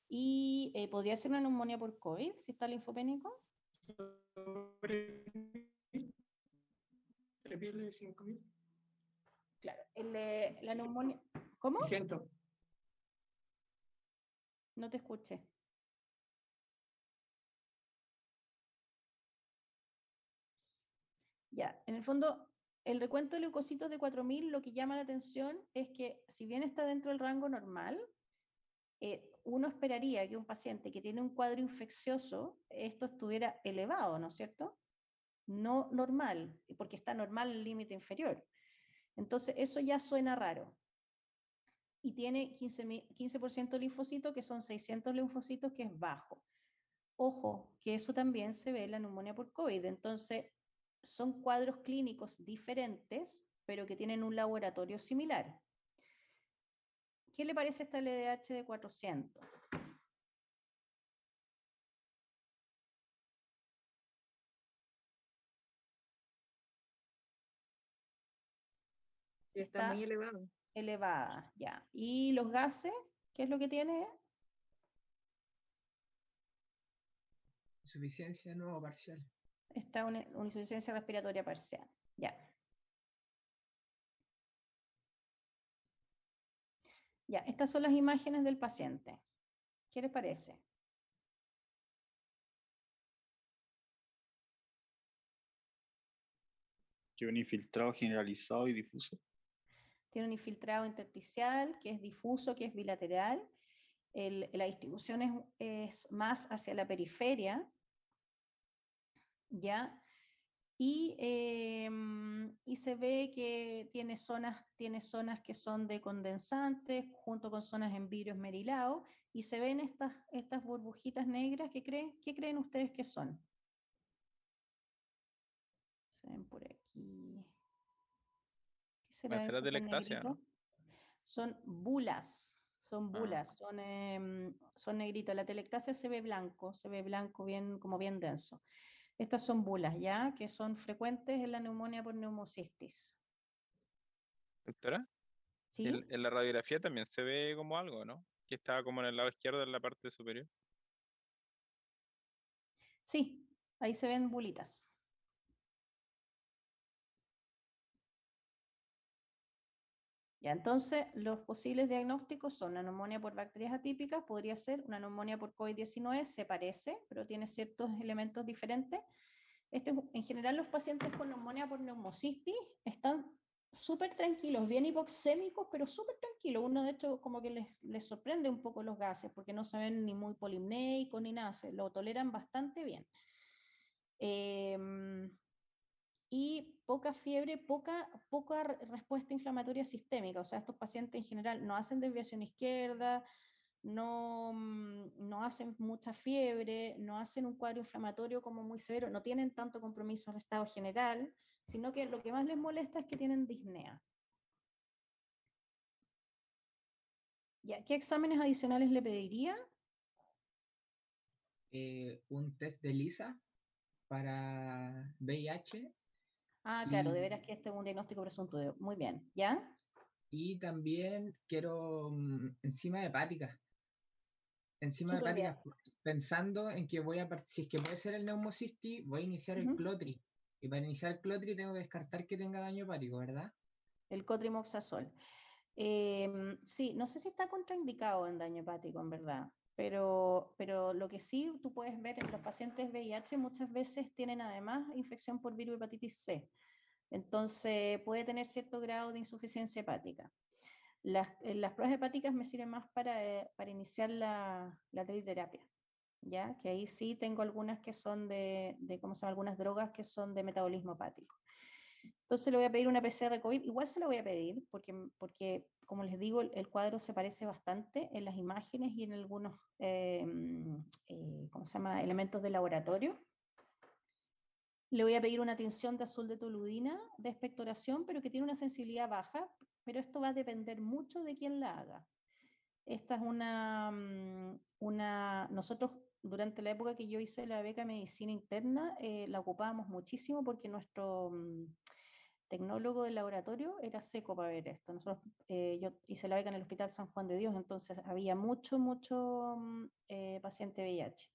¿Y podría ser una neumonía por COVID si está linfopénico?
Sobre... de 5000.
Claro, la neumonía... ¿Cómo?
600.
No te escuché. Ya, en el fondo, el recuento de leucocitos de 4000 lo que llama la atención es que si bien está dentro del rango normal, uno esperaría que un paciente que tiene un cuadro infeccioso, esto estuviera elevado, ¿no es cierto? No normal, porque está normal el límite inferior. Entonces, eso ya suena raro. Y tiene 15% de linfocitos, que son 600 linfocitos, que es bajo. Ojo, que eso también se ve en la neumonía por COVID. Entonces, son cuadros clínicos diferentes, pero que tienen un laboratorio similar. ¿qué le parece esta LDH de 400?
Sí, está muy elevado.
Elevada, ya. ¿Y los gases? ¿Qué es lo que tiene?
Insuficiencia nuevo parcial.
Está una insuficiencia respiratoria parcial. Ya. Ya, estas son las imágenes del paciente. ¿Qué les parece?
Que un infiltrado generalizado y difuso.
Tiene un infiltrado intersticial, que es difuso, que es bilateral. La distribución es más hacia la periferia, ¿ya? Y se ve que tiene zonas que son de condensantes, junto con zonas en vidrio esmerilado, y se ven estas burbujitas negras. ¿Qué creen ustedes que son? Se ven por aquí. ¿Qué será
Será
eso
de
tan
lactasia,
negrito?
¿no?
Son bulas, son negritos. La telectasia se ve blanco, bien, como bien denso. Estas son bulas, ¿ya? Que son frecuentes en la neumonía por neumocistis.
Doctora,
¿Sí?
en la radiografía también se ve como algo, ¿no? Que está como en el lado izquierdo, en la parte superior.
Sí, ahí se ven bulitas. Ya, entonces, los posibles diagnósticos son una neumonía por bacterias atípicas, podría ser una neumonía por COVID-19, se parece, pero tiene ciertos elementos diferentes. En general, los pacientes con neumonía por neumocistis están súper tranquilos, bien hipoxémicos, pero súper tranquilos. Uno, de hecho, como que les sorprende un poco los gases, porque no se ven ni muy polimnéicos ni nada, lo toleran bastante bien. Y poca fiebre, poca respuesta inflamatoria sistémica. O sea, estos pacientes en general no hacen desviación izquierda, no hacen mucha fiebre, no hacen un cuadro inflamatorio como muy severo, no tienen tanto compromiso de estado general, sino que lo que más les molesta es que tienen disnea. ¿Ya? ¿Qué exámenes adicionales le pediría?
Un test de ELISA para VIH.
Ah, claro, de veras que este es un diagnóstico presuntuoso. Muy bien, ¿ya?
Y también quiero enzima hepática. Enzima
Súper bien.
hepática, pensando en que si es que puede ser el neumocistis, voy a iniciar el clotri. Y para iniciar el clotri tengo que descartar que tenga daño hepático, ¿verdad?
El cotrimoxazol. Sí, no sé si está contraindicado en daño hepático, en verdad, pero lo que sí tú puedes ver en los pacientes VIH muchas veces tienen además infección por virus hepatitis C. Entonces puede tener cierto grado de insuficiencia hepática. Las pruebas hepáticas me sirven más para iniciar la triterapia, ¿ya? Que ahí sí tengo algunas que son ¿cómo se llama? Algunas drogas que son de metabolismo hepático. Entonces le voy a pedir una PCR COVID, igual se la voy a pedir, porque como les digo, el cuadro se parece bastante en las imágenes y en algunos ¿cómo se llama? Elementos de laboratorio. Le voy a pedir una tinción de azul de toludina de expectoración, pero que tiene una sensibilidad baja, pero esto va a depender mucho de quién la haga. Esta es nosotros durante la época que yo hice la beca de medicina interna, la ocupábamos muchísimo porque nuestro tecnólogo del laboratorio era seco para ver esto. Yo hice la beca en el Hospital San Juan de Dios, entonces había mucho paciente VIH.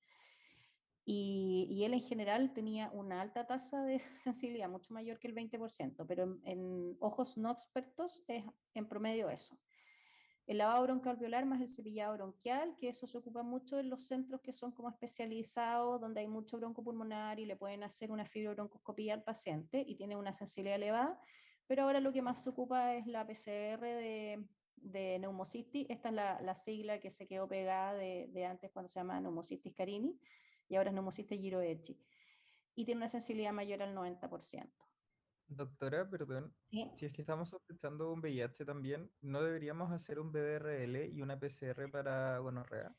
Y él en general tenía una alta tasa de sensibilidad, mucho mayor que el 20%, pero en ojos no expertos es en promedio eso. El lavado broncoalveolar más el cepillado bronquial, que eso se ocupa mucho en los centros que son como especializados, donde hay mucho broncopulmonar y le pueden hacer una fibrobroncoscopía al paciente y tiene una sensibilidad elevada, pero ahora lo que más se ocupa es la PCR de neumocistis. Esta es la sigla que se quedó pegada de antes cuando se llama neumocistis carini, y ahora es neumocistis giroecchi, y tiene una sensibilidad mayor al 90%.
Doctora, perdón,
¿Sí?
si es que estamos sospechando un VIH también, ¿no deberíamos hacer un BDRL y una PCR para gonorrea?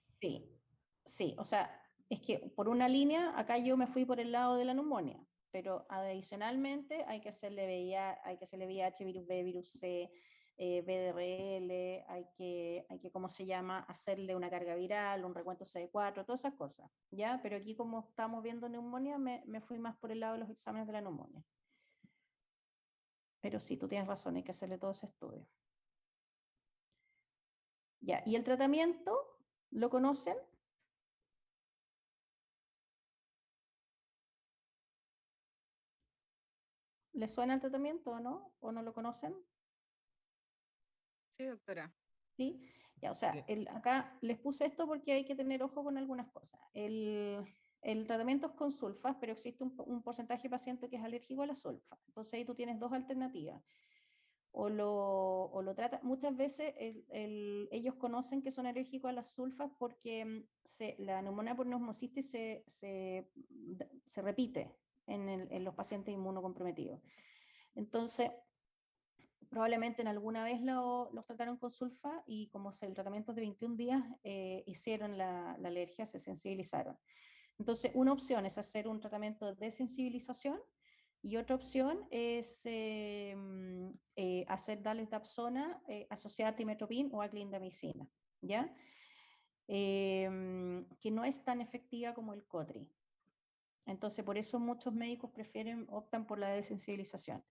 Sí, o sea, es que por una línea, acá yo me fui por el lado de la neumonía, pero adicionalmente hay que hacerle VIH, virus B, virus C, VDRL, hay que, ¿cómo se llama?, hacerle una carga viral, un recuento CD4, todas esas cosas, ¿ya? Pero aquí como estamos viendo neumonía, me fui más por el lado de los exámenes de la neumonía. Pero sí, tú tienes razón, hay que hacerle todo ese estudio. Ya, ¿y el tratamiento? ¿Lo conocen? ¿Les suena el tratamiento o no? ¿O no lo conocen?
Sí, doctora.
¿Sí? Ya, o sea, acá les puse esto porque hay que tener ojo con algunas cosas. El tratamiento es con sulfas, pero existe un porcentaje de paciente que es alérgico a la sulfa. Entonces ahí tú tienes dos alternativas. O lo trata, muchas veces ellos conocen que son alérgicos a las sulfas porque la neumonía por neumocitis se repite en los pacientes inmunocomprometidos. Entonces, probablemente en alguna vez los trataron con sulfa y como el tratamiento es de 21 días, hicieron la alergia, se sensibilizaron. Entonces, una opción es hacer un tratamiento de desensibilización y otra opción es hacer Dapsona asociada a trimethoprim o a clindamicina, ¿ya? Que no es tan efectiva como el Cotri. Entonces, por eso muchos médicos optan por la desensibilización,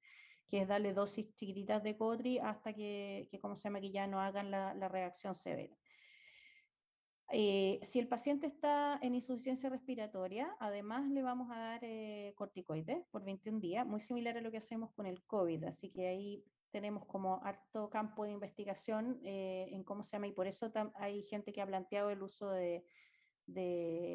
que es darle dosis chiquititas de Cotri hasta que ¿cómo se llama?, que ya no hagan la reacción severa. Si el paciente está en insuficiencia respiratoria, además le vamos a dar corticoides por 21 días, muy similar a lo que hacemos con el COVID, así que ahí tenemos como harto campo de investigación en cómo se llama, y por eso hay gente que ha planteado el uso de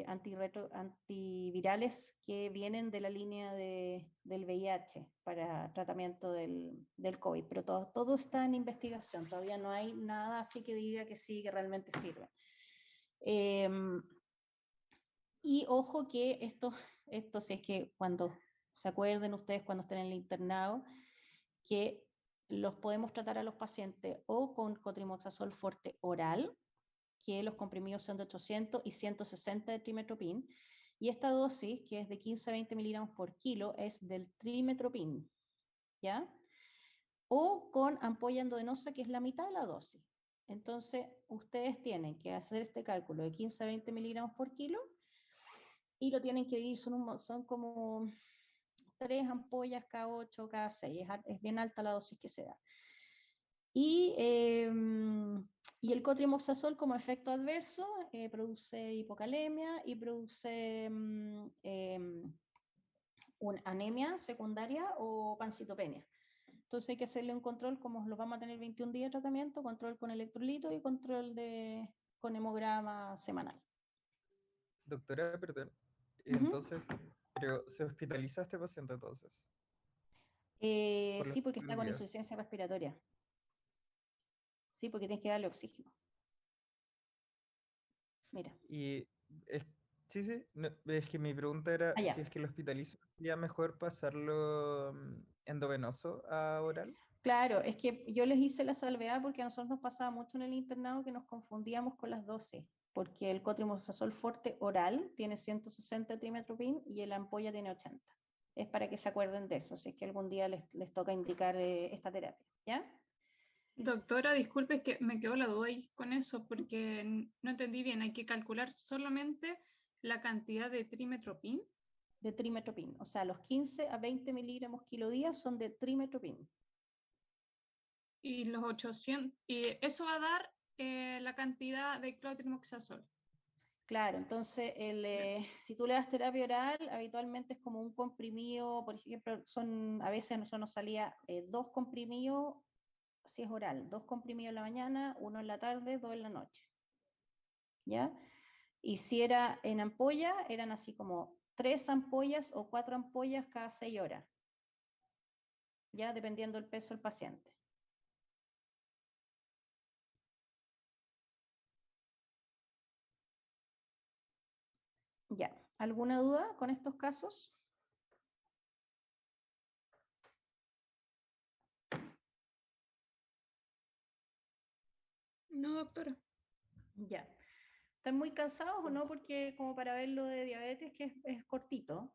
antivirales que vienen de la línea del VIH para tratamiento del COVID, pero todo está en investigación, todavía no hay nada así que diga que sí, que realmente sirve. Y ojo que esto si es que cuando se acuerden ustedes cuando estén en el internado, que los podemos tratar a los pacientes o con cotrimoxazol forte oral, que los comprimidos son de 800 y 160 de trimethoprim, y esta dosis, que es de 15 a 20 miligramos por kilo, es del trimethoprim, ¿ya? O con ampolla endovenosa, que es la mitad de la dosis. Entonces, ustedes tienen que hacer este cálculo de 15 a 20 miligramos por kilo y lo tienen que dividir, son como 3 ampollas cada 8, cada 6, es bien alta la dosis que se da. Y el cotrimoxazol como efecto adverso produce hipocalemia y produce una anemia secundaria o pancitopenia. Entonces hay que hacerle un control, como los vamos a tener 21 días de tratamiento, control con electrolito y control con hemograma semanal.
Doctora, perdón. Entonces, pero ¿se hospitaliza este paciente entonces?
Sí, porque está con insuficiencia respiratoria. Sí, porque tienes que darle oxígeno. Mira.
Y sí, no, es que mi pregunta era si es que el hospitalizo, ¿sería mejor pasarlo endovenoso a oral?
Claro, es que yo les hice la salvedad porque a nosotros nos pasaba mucho en el internado que nos confundíamos con las dosis, porque el cotrimoxazol forte oral tiene 160 trimethoprim y el ampolla tiene 80. Es para que se acuerden de eso, si es que algún día les toca indicar esta terapia, ¿ya?
Doctora, disculpe, es que me quedó la duda ahí con eso, porque no entendí bien. Hay que calcular solamente la cantidad de trimethoprim.
De trimethoprim, o sea, los 15 a 20 miligramos kilo día son de trimethoprim.
Y los 800, y eso va a dar la cantidad de clotrimoxazol.
Claro, entonces si tú le das terapia oral, habitualmente es como un comprimido, por ejemplo, a veces a nosotros nos salía 2 comprimidos, si es oral, 2 comprimidos en la mañana, 1 en la tarde, 2 en la noche. ¿Ya? Y si era en ampolla, eran así como 3 ampollas o 4 ampollas cada 6 horas. Ya, dependiendo del peso del paciente. Ya, ¿alguna duda con estos casos?
No, doctora.
Ya. ¿Están muy cansados o no? Porque como para ver lo de diabetes, que es cortito.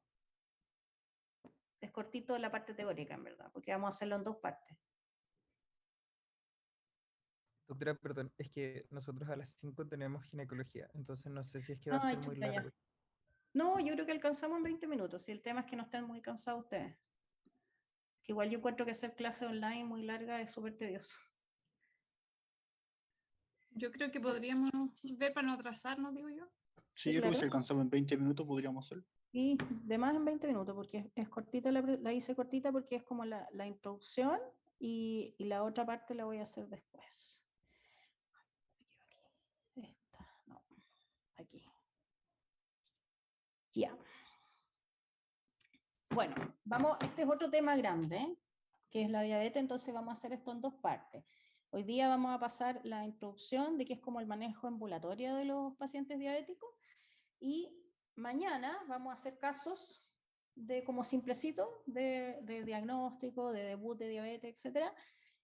Es cortito la parte teórica, en verdad, porque vamos a hacerlo en 2 partes.
Doctora, perdón, es que nosotros a las 5 tenemos ginecología, entonces no sé si es que va a
Ah,
ser muy
chuta, ya.
largo.
No, yo creo que alcanzamos en 20 minutos. Y el tema es que no estén muy cansados ustedes. Que igual yo encuentro que hacer clase online muy larga es súper tedioso.
Yo creo que podríamos ver para no atrasarnos, digo yo.
Sí, yo creo que si alcanzamos en 20 minutos podríamos hacerlo.
Y de más en 20 minutos, porque es cortita, la hice cortita porque es como la introducción y la otra parte la voy a hacer después. Esta, no, aquí. Ya. Bueno, vamos, este es otro tema grande, que es la diabetes, entonces vamos a hacer esto en dos partes. Hoy día vamos a pasar la introducción de qué es como el manejo ambulatorio de los pacientes diabéticos y mañana vamos a hacer casos de como simplecito de diagnóstico, de debut de diabetes, etc.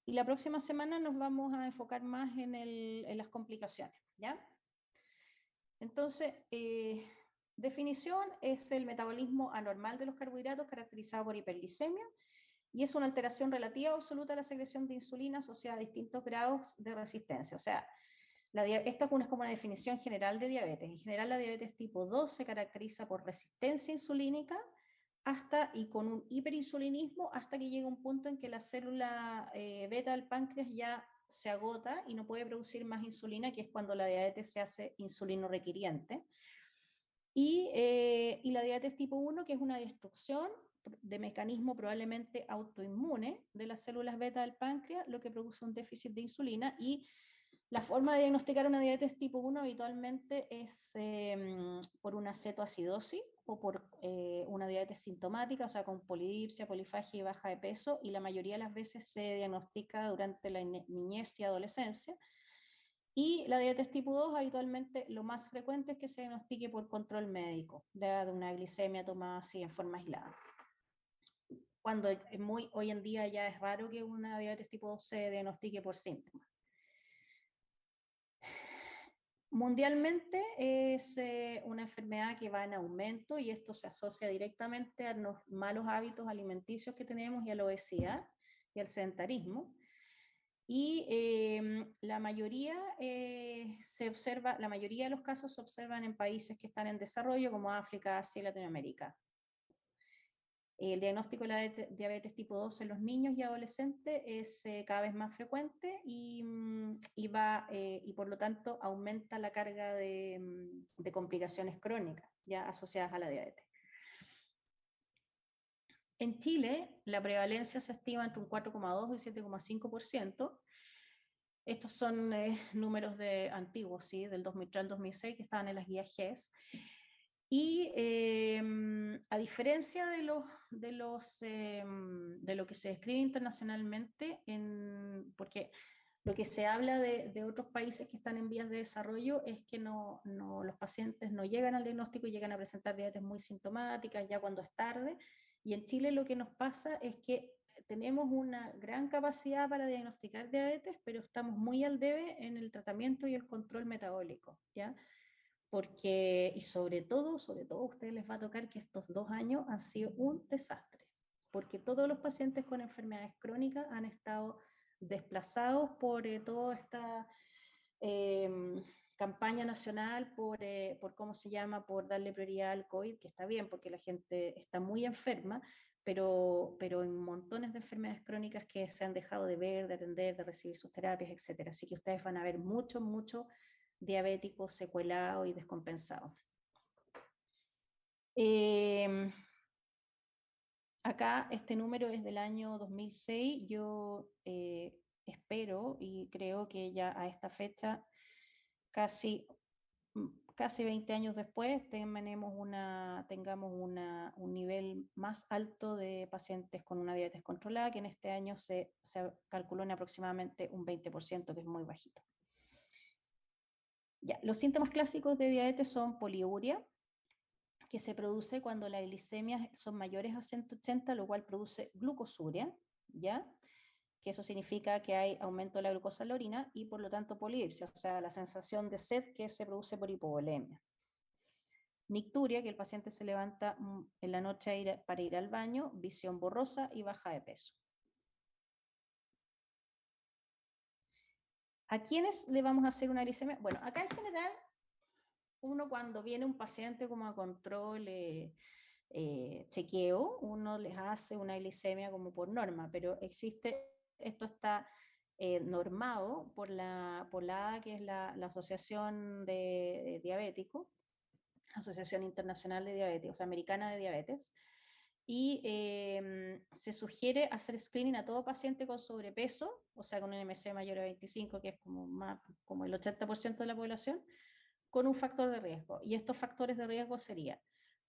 Y la próxima semana nos vamos a enfocar más en las complicaciones, ¿ya? Entonces, definición es el metabolismo anormal de los carbohidratos caracterizado por hiperglicemia y es una alteración relativa o absoluta de la secreción de insulina asociada a distintos grados de resistencia. O sea, esta es como una definición general de diabetes. En general, la diabetes tipo 2 se caracteriza por resistencia insulínica y con un hiperinsulinismo hasta que llega un punto en que la célula beta del páncreas ya se agota y no puede producir más insulina, que es cuando la diabetes se hace insulino requiriente. Y la diabetes tipo 1, que es una destrucción de mecanismo probablemente autoinmune de las células beta del páncreas, lo que produce un déficit de insulina. Y la forma de diagnosticar una diabetes tipo 1 habitualmente es por una cetoacidosis o por una diabetes sintomática, o sea, con polidipsia, polifagia y baja de peso, y la mayoría de las veces se diagnostica durante la niñez y adolescencia. Y la diabetes tipo 2 habitualmente lo más frecuente es que se diagnostique por control médico, de una glicemia tomada así en forma aislada. Cuando hoy en día ya es raro que una diabetes tipo 2 se diagnostique por síntomas. Mundialmente es una enfermedad que va en aumento y esto se asocia directamente a los malos hábitos alimenticios que tenemos y a la obesidad y al sedentarismo. Y la mayoría de los casos se observan en países que están en desarrollo como África, Asia y Latinoamérica. El diagnóstico de la diabetes tipo 2 en los niños y adolescentes es cada vez más frecuente y por lo tanto aumenta la carga de complicaciones crónicas ya asociadas a la diabetes. En Chile, la prevalencia se estima entre un 4,2 y 7,5%. Estos son números antiguos, ¿sí? Del 2003 al 2006, que estaban en las guías GES. Y a diferencia de lo que se describe internacionalmente, porque lo que se habla de otros países que están en vías de desarrollo es que los pacientes no llegan al diagnóstico y llegan a presentar diabetes muy sintomáticas ya cuando es tarde. Y en Chile lo que nos pasa es que tenemos una gran capacidad para diagnosticar diabetes, pero estamos muy al debe en el tratamiento y el control metabólico, ¿ya? Porque, y sobre todo a ustedes les va a tocar que estos 2 años han sido un desastre, porque todos los pacientes con enfermedades crónicas han estado desplazados por toda esta campaña nacional por cómo se llama, por darle prioridad al COVID, que está bien porque la gente está muy enferma, pero en montones de enfermedades crónicas que se han dejado de ver, de atender, de recibir sus terapias, etc. Así que ustedes van a ver mucho diabéticos secuelados y descompensados. Acá este número es del año 2006. Yo espero y creo que ya a esta fecha, casi 20 años después, tengamos un nivel más alto de pacientes con una diabetes controlada, que en este año se calculó en aproximadamente un 20%, que es muy bajito. Ya, los síntomas clásicos de diabetes son poliuria, que se produce cuando las glicemias son mayores a 180, lo cual produce glucosuria, ¿ya? Que eso significa que hay aumento de la glucosa en la orina y por lo tanto polidipsia, o sea, la sensación de sed que se produce por hipovolemia. Nicturia, que el paciente se levanta en la noche para ir al baño, visión borrosa y baja de peso. ¿A quiénes le vamos a hacer una glicemia? Bueno, acá en general, uno cuando viene un paciente como a control, chequeo, uno les hace una glicemia como por norma, pero esto está normado por la ADA, que es la Asociación de Diabéticos, Asociación Internacional de Diabetes, o sea, Americana de Diabetes, y se sugiere hacer screening a todo paciente con sobrepeso, o sea, con un MSE mayor a 25, que es como el 80% de la población, con un factor de riesgo. Y estos factores de riesgo serían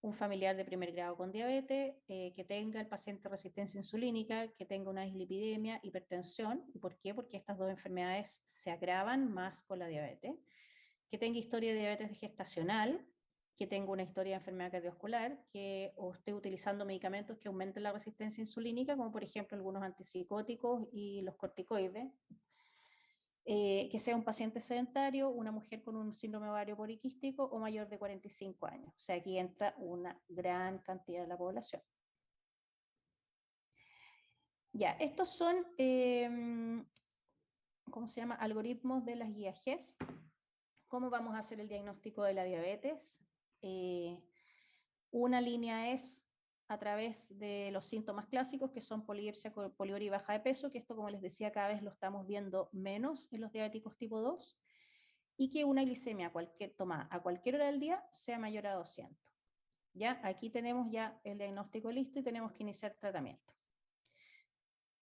un familiar de primer grado con diabetes, que tenga el paciente resistencia insulínica, que tenga una dislipidemia, hipertensión. ¿Y por qué? Porque estas dos enfermedades se agravan más con la diabetes. Que tenga historia de diabetes gestacional, que tenga una historia de enfermedad cardiovascular, que o esté utilizando medicamentos que aumenten la resistencia insulínica, como por ejemplo algunos antipsicóticos y los corticoides. Que sea un paciente sedentario, una mujer con un síndrome ovario poliquístico o mayor de 45 años. O sea, aquí entra una gran cantidad de la población. Ya, estos son, ¿cómo se llama? Algoritmos de las guías GES. ¿Cómo vamos a hacer el diagnóstico de la diabetes? Una línea es a través de los síntomas clásicos, que son poliepsia, poliuria y baja de peso, que esto, como les decía, cada vez lo estamos viendo menos en los diabéticos tipo 2, y que una glicemia tomada a cualquier hora del día sea mayor a 200. ¿Ya? Aquí tenemos ya el diagnóstico listo y tenemos que iniciar tratamiento.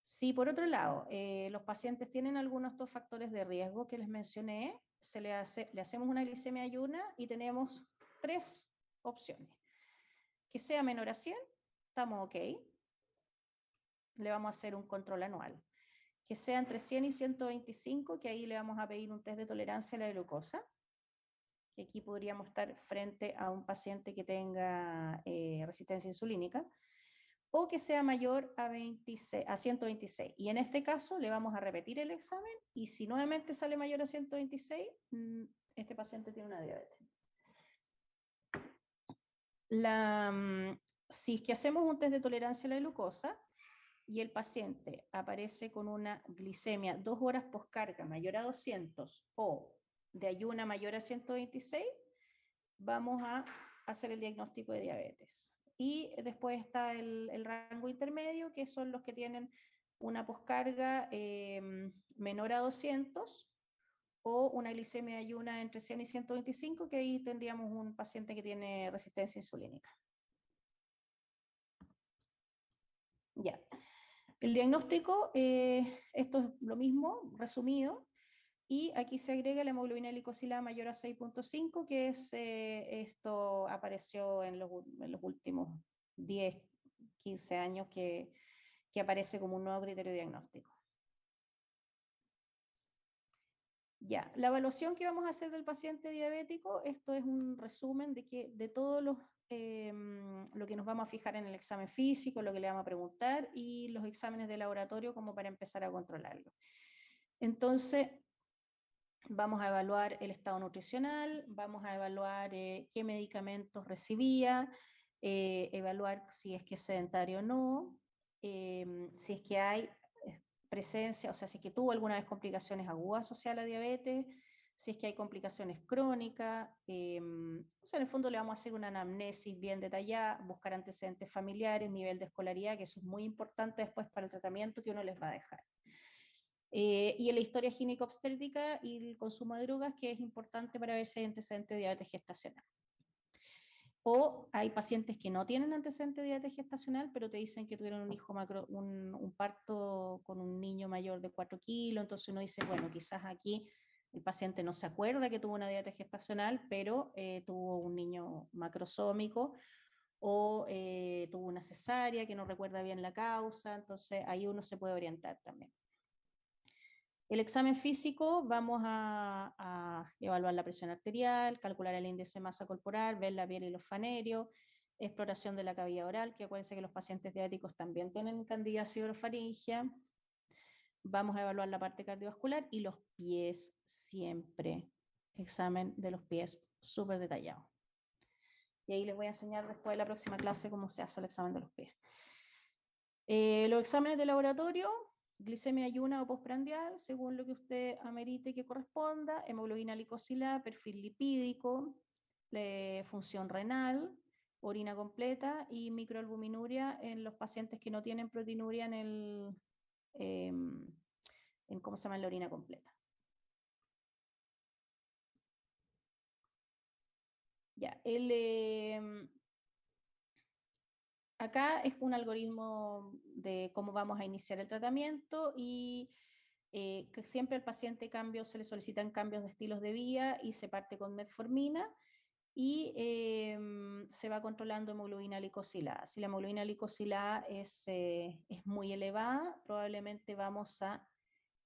Si por otro lado los pacientes tienen algunos de estos factores de riesgo que les mencioné, le hacemos una glicemia ayuna y tenemos 3 opciones. Que sea menor a 100, estamos ok. Le vamos a hacer un control anual. Que sea entre 100 y 125, que ahí le vamos a pedir un test de tolerancia a la glucosa. Que aquí podríamos estar frente a un paciente que tenga resistencia insulínica. O que sea mayor a 126. Y en este caso le vamos a repetir el examen y si nuevamente sale mayor a 126, este paciente tiene una diabetes. Si es que hacemos un test de tolerancia a la glucosa y el paciente aparece con una glicemia 2 horas postcarga mayor a 200 o de ayuna mayor a 126, vamos a hacer el diagnóstico de diabetes. Y después está el rango intermedio, que son los que tienen una poscarga menor a 200 o una glicemia de ayuna entre 100 y 125, que ahí tendríamos un paciente que tiene resistencia insulínica. Ya. El diagnóstico, esto es lo mismo, resumido. Y aquí se agrega la hemoglobina glicosilada mayor a 6.5, que es, esto apareció en los últimos 10, 15 años que aparece como un nuevo criterio diagnóstico. Ya, la evaluación que vamos a hacer del paciente diabético, esto es un resumen de todo lo que nos vamos a fijar en el examen físico, lo que le vamos a preguntar y los exámenes de laboratorio como para empezar a controlarlo. Entonces, vamos a evaluar el estado nutricional, vamos a evaluar qué medicamentos recibía, evaluar si es que es sedentario o no, si es que hay presencia, o sea, si es que tuvo alguna vez complicaciones agudas asociadas a la diabetes, si es que hay complicaciones crónicas, o sea, en el fondo le vamos a hacer una anamnesis bien detallada, buscar antecedentes familiares, nivel de escolaridad, que eso es muy importante después para el tratamiento que uno les va a dejar. Y en la historia gineco-obstétrica y el consumo de drogas, que es importante para ver si hay antecedentes de diabetes gestacional. O hay pacientes que no tienen antecedentes de diabetes gestacional, pero te dicen que tuvieron un hijo un parto con un niño mayor de 4 kilos, entonces uno dice, bueno, quizás aquí el paciente no se acuerda que tuvo una diabetes gestacional, pero tuvo un niño macrosómico, o tuvo una cesárea que no recuerda bien la causa, entonces ahí uno se puede orientar también. El examen físico, vamos a evaluar la presión arterial, calcular el índice de masa corporal, ver la piel y los fanerios, exploración de la cavidad oral, que acuérdense que los pacientes diabéticos también tienen candidiasis orofaringia. Vamos a evaluar la parte cardiovascular y los pies siempre. Examen de los pies súper detallado. Y ahí les voy a enseñar después de la próxima clase cómo se hace el examen de los pies. Los exámenes de laboratorio, glicemia ayuna o postprandial, según lo que usted amerite que corresponda, hemoglobina glicosilada, perfil lipídico, función renal, orina completa y microalbuminuria en los pacientes que no tienen proteinuria en ¿cómo se llama? En la orina completa. Ya, acá es un algoritmo de cómo vamos a iniciar el tratamiento y que siempre al paciente se le solicitan cambios de estilos de vida y se parte con metformina y se va controlando hemoglobina glicosilada. Si la hemoglobina glicosilada es muy elevada, probablemente vamos a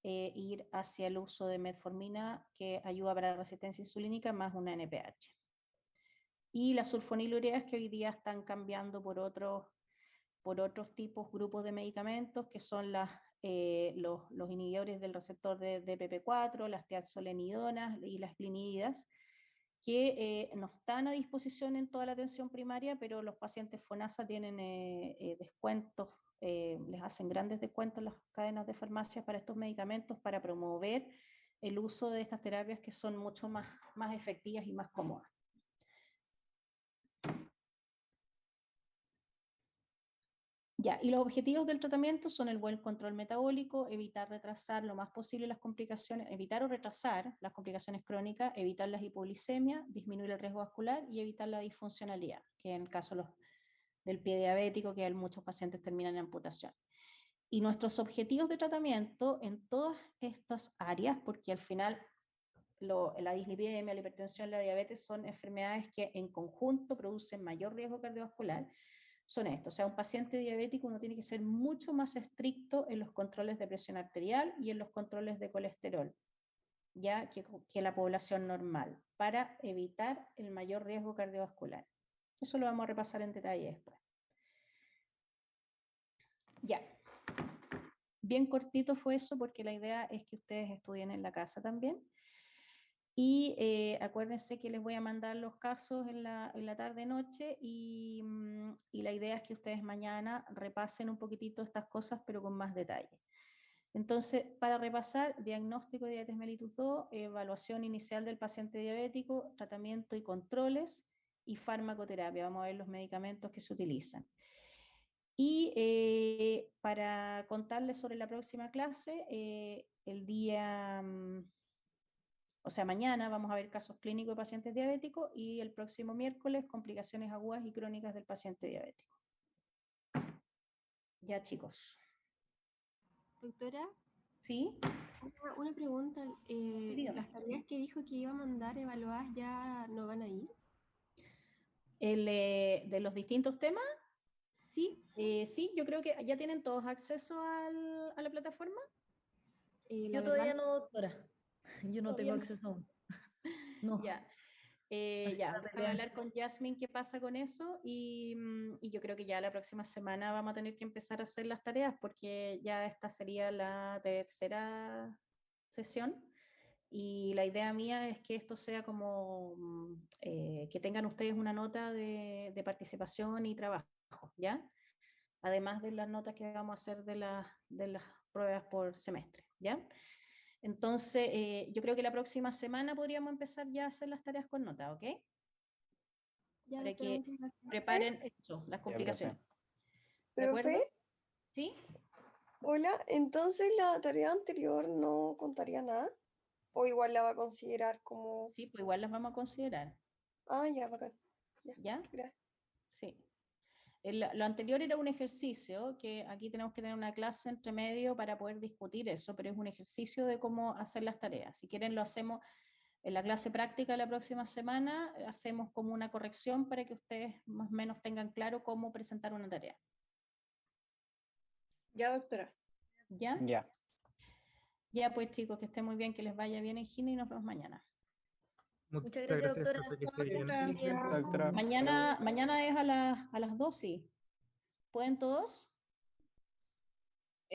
ir hacia el uso de metformina que ayuda para la resistencia insulínica más una NPH. Y las sulfonilureas que hoy día están cambiando por otros grupos de medicamentos que son los inhibidores del receptor de PP4, las tiazolenidonas y las glinididas, que no están a disposición en toda la atención primaria, pero los pacientes FONASA tienen descuentos, les hacen grandes descuentos las cadenas de farmacias para estos medicamentos para promover el uso de estas terapias que son mucho más efectivas y más cómodas. Ya, y los objetivos del tratamiento son el buen control metabólico, evitar retrasar lo más posible las complicaciones, evitar o retrasar las complicaciones crónicas, evitar las hipoglicemias, disminuir el riesgo vascular y evitar la disfuncionalidad, que en el caso del pie diabético, que muchos pacientes terminan en amputación. Y nuestros objetivos de tratamiento en todas estas áreas, porque al final la dislipidemia, la hipertensión, la diabetes son enfermedades que en conjunto producen mayor riesgo cardiovascular, son estos. O sea, un paciente diabético uno tiene que ser mucho más estricto en los controles de presión arterial y en los controles de colesterol, ya que la población normal, para evitar el mayor riesgo cardiovascular. Eso lo vamos a repasar en detalle después. Ya. Bien cortito fue eso porque la idea es que ustedes estudien en la casa también. Y acuérdense que les voy a mandar los casos en la tarde-noche y la idea es que ustedes mañana repasen un poquitito estas cosas, pero con más detalle. Entonces, para repasar, diagnóstico de diabetes mellitus 2, evaluación inicial del paciente diabético, tratamiento y controles, y farmacoterapia. Vamos a ver los medicamentos que se utilizan. Y para contarles sobre la próxima clase, el día... O sea, mañana vamos a ver casos clínicos de pacientes diabéticos y el próximo miércoles complicaciones agudas y crónicas del paciente diabético. Ya, chicos.
Doctora.
¿Sí?
Una pregunta.
Sí,
¿Las tareas que dijo que iba a mandar evaluadas ya no van a ir?
¿De los distintos temas?
Sí.
Sí, yo creo que ya tienen todos acceso a la plataforma.
Yo todavía no, doctora. Yo no tengo acceso aún. No.
Ya. Déjame hablar con Yasmin qué pasa con eso y yo creo que ya la próxima semana vamos a tener que empezar a hacer las tareas porque ya esta sería la tercera sesión y la idea mía es que esto sea como que tengan ustedes una nota de participación y trabajo, ¿ya? Además de las notas que vamos a hacer de las pruebas por semestre, ¿ya? Entonces, yo creo que la próxima semana podríamos empezar ya a hacer las tareas con nota, ¿ok?
Ya,
para
doctora,
que
muchas gracias.
preparen eso, las complicaciones. ¿De
¿Profe?
acuerdo? ¿Sí?
Hola, entonces la tarea anterior no contaría nada, o igual la va a considerar como...
Sí, pues igual las vamos a considerar.
Ah, ya, bacán.
¿Ya?
Gracias.
Sí. Lo anterior era un ejercicio, que aquí tenemos que tener una clase entre medio para poder discutir eso, pero es un ejercicio de cómo hacer las tareas. Si quieren lo hacemos en la clase práctica de la próxima semana, hacemos como una corrección para que ustedes más o menos tengan claro cómo presentar una tarea.
Ya, doctora.
¿Ya?
Ya.
Ya, pues chicos, que estén muy bien, que les vaya bien en Gine y nos vemos mañana.
Muchas gracias, doctora. Que esté bien.
Mañana es a las 2, ¿sí? ¿Pueden todos?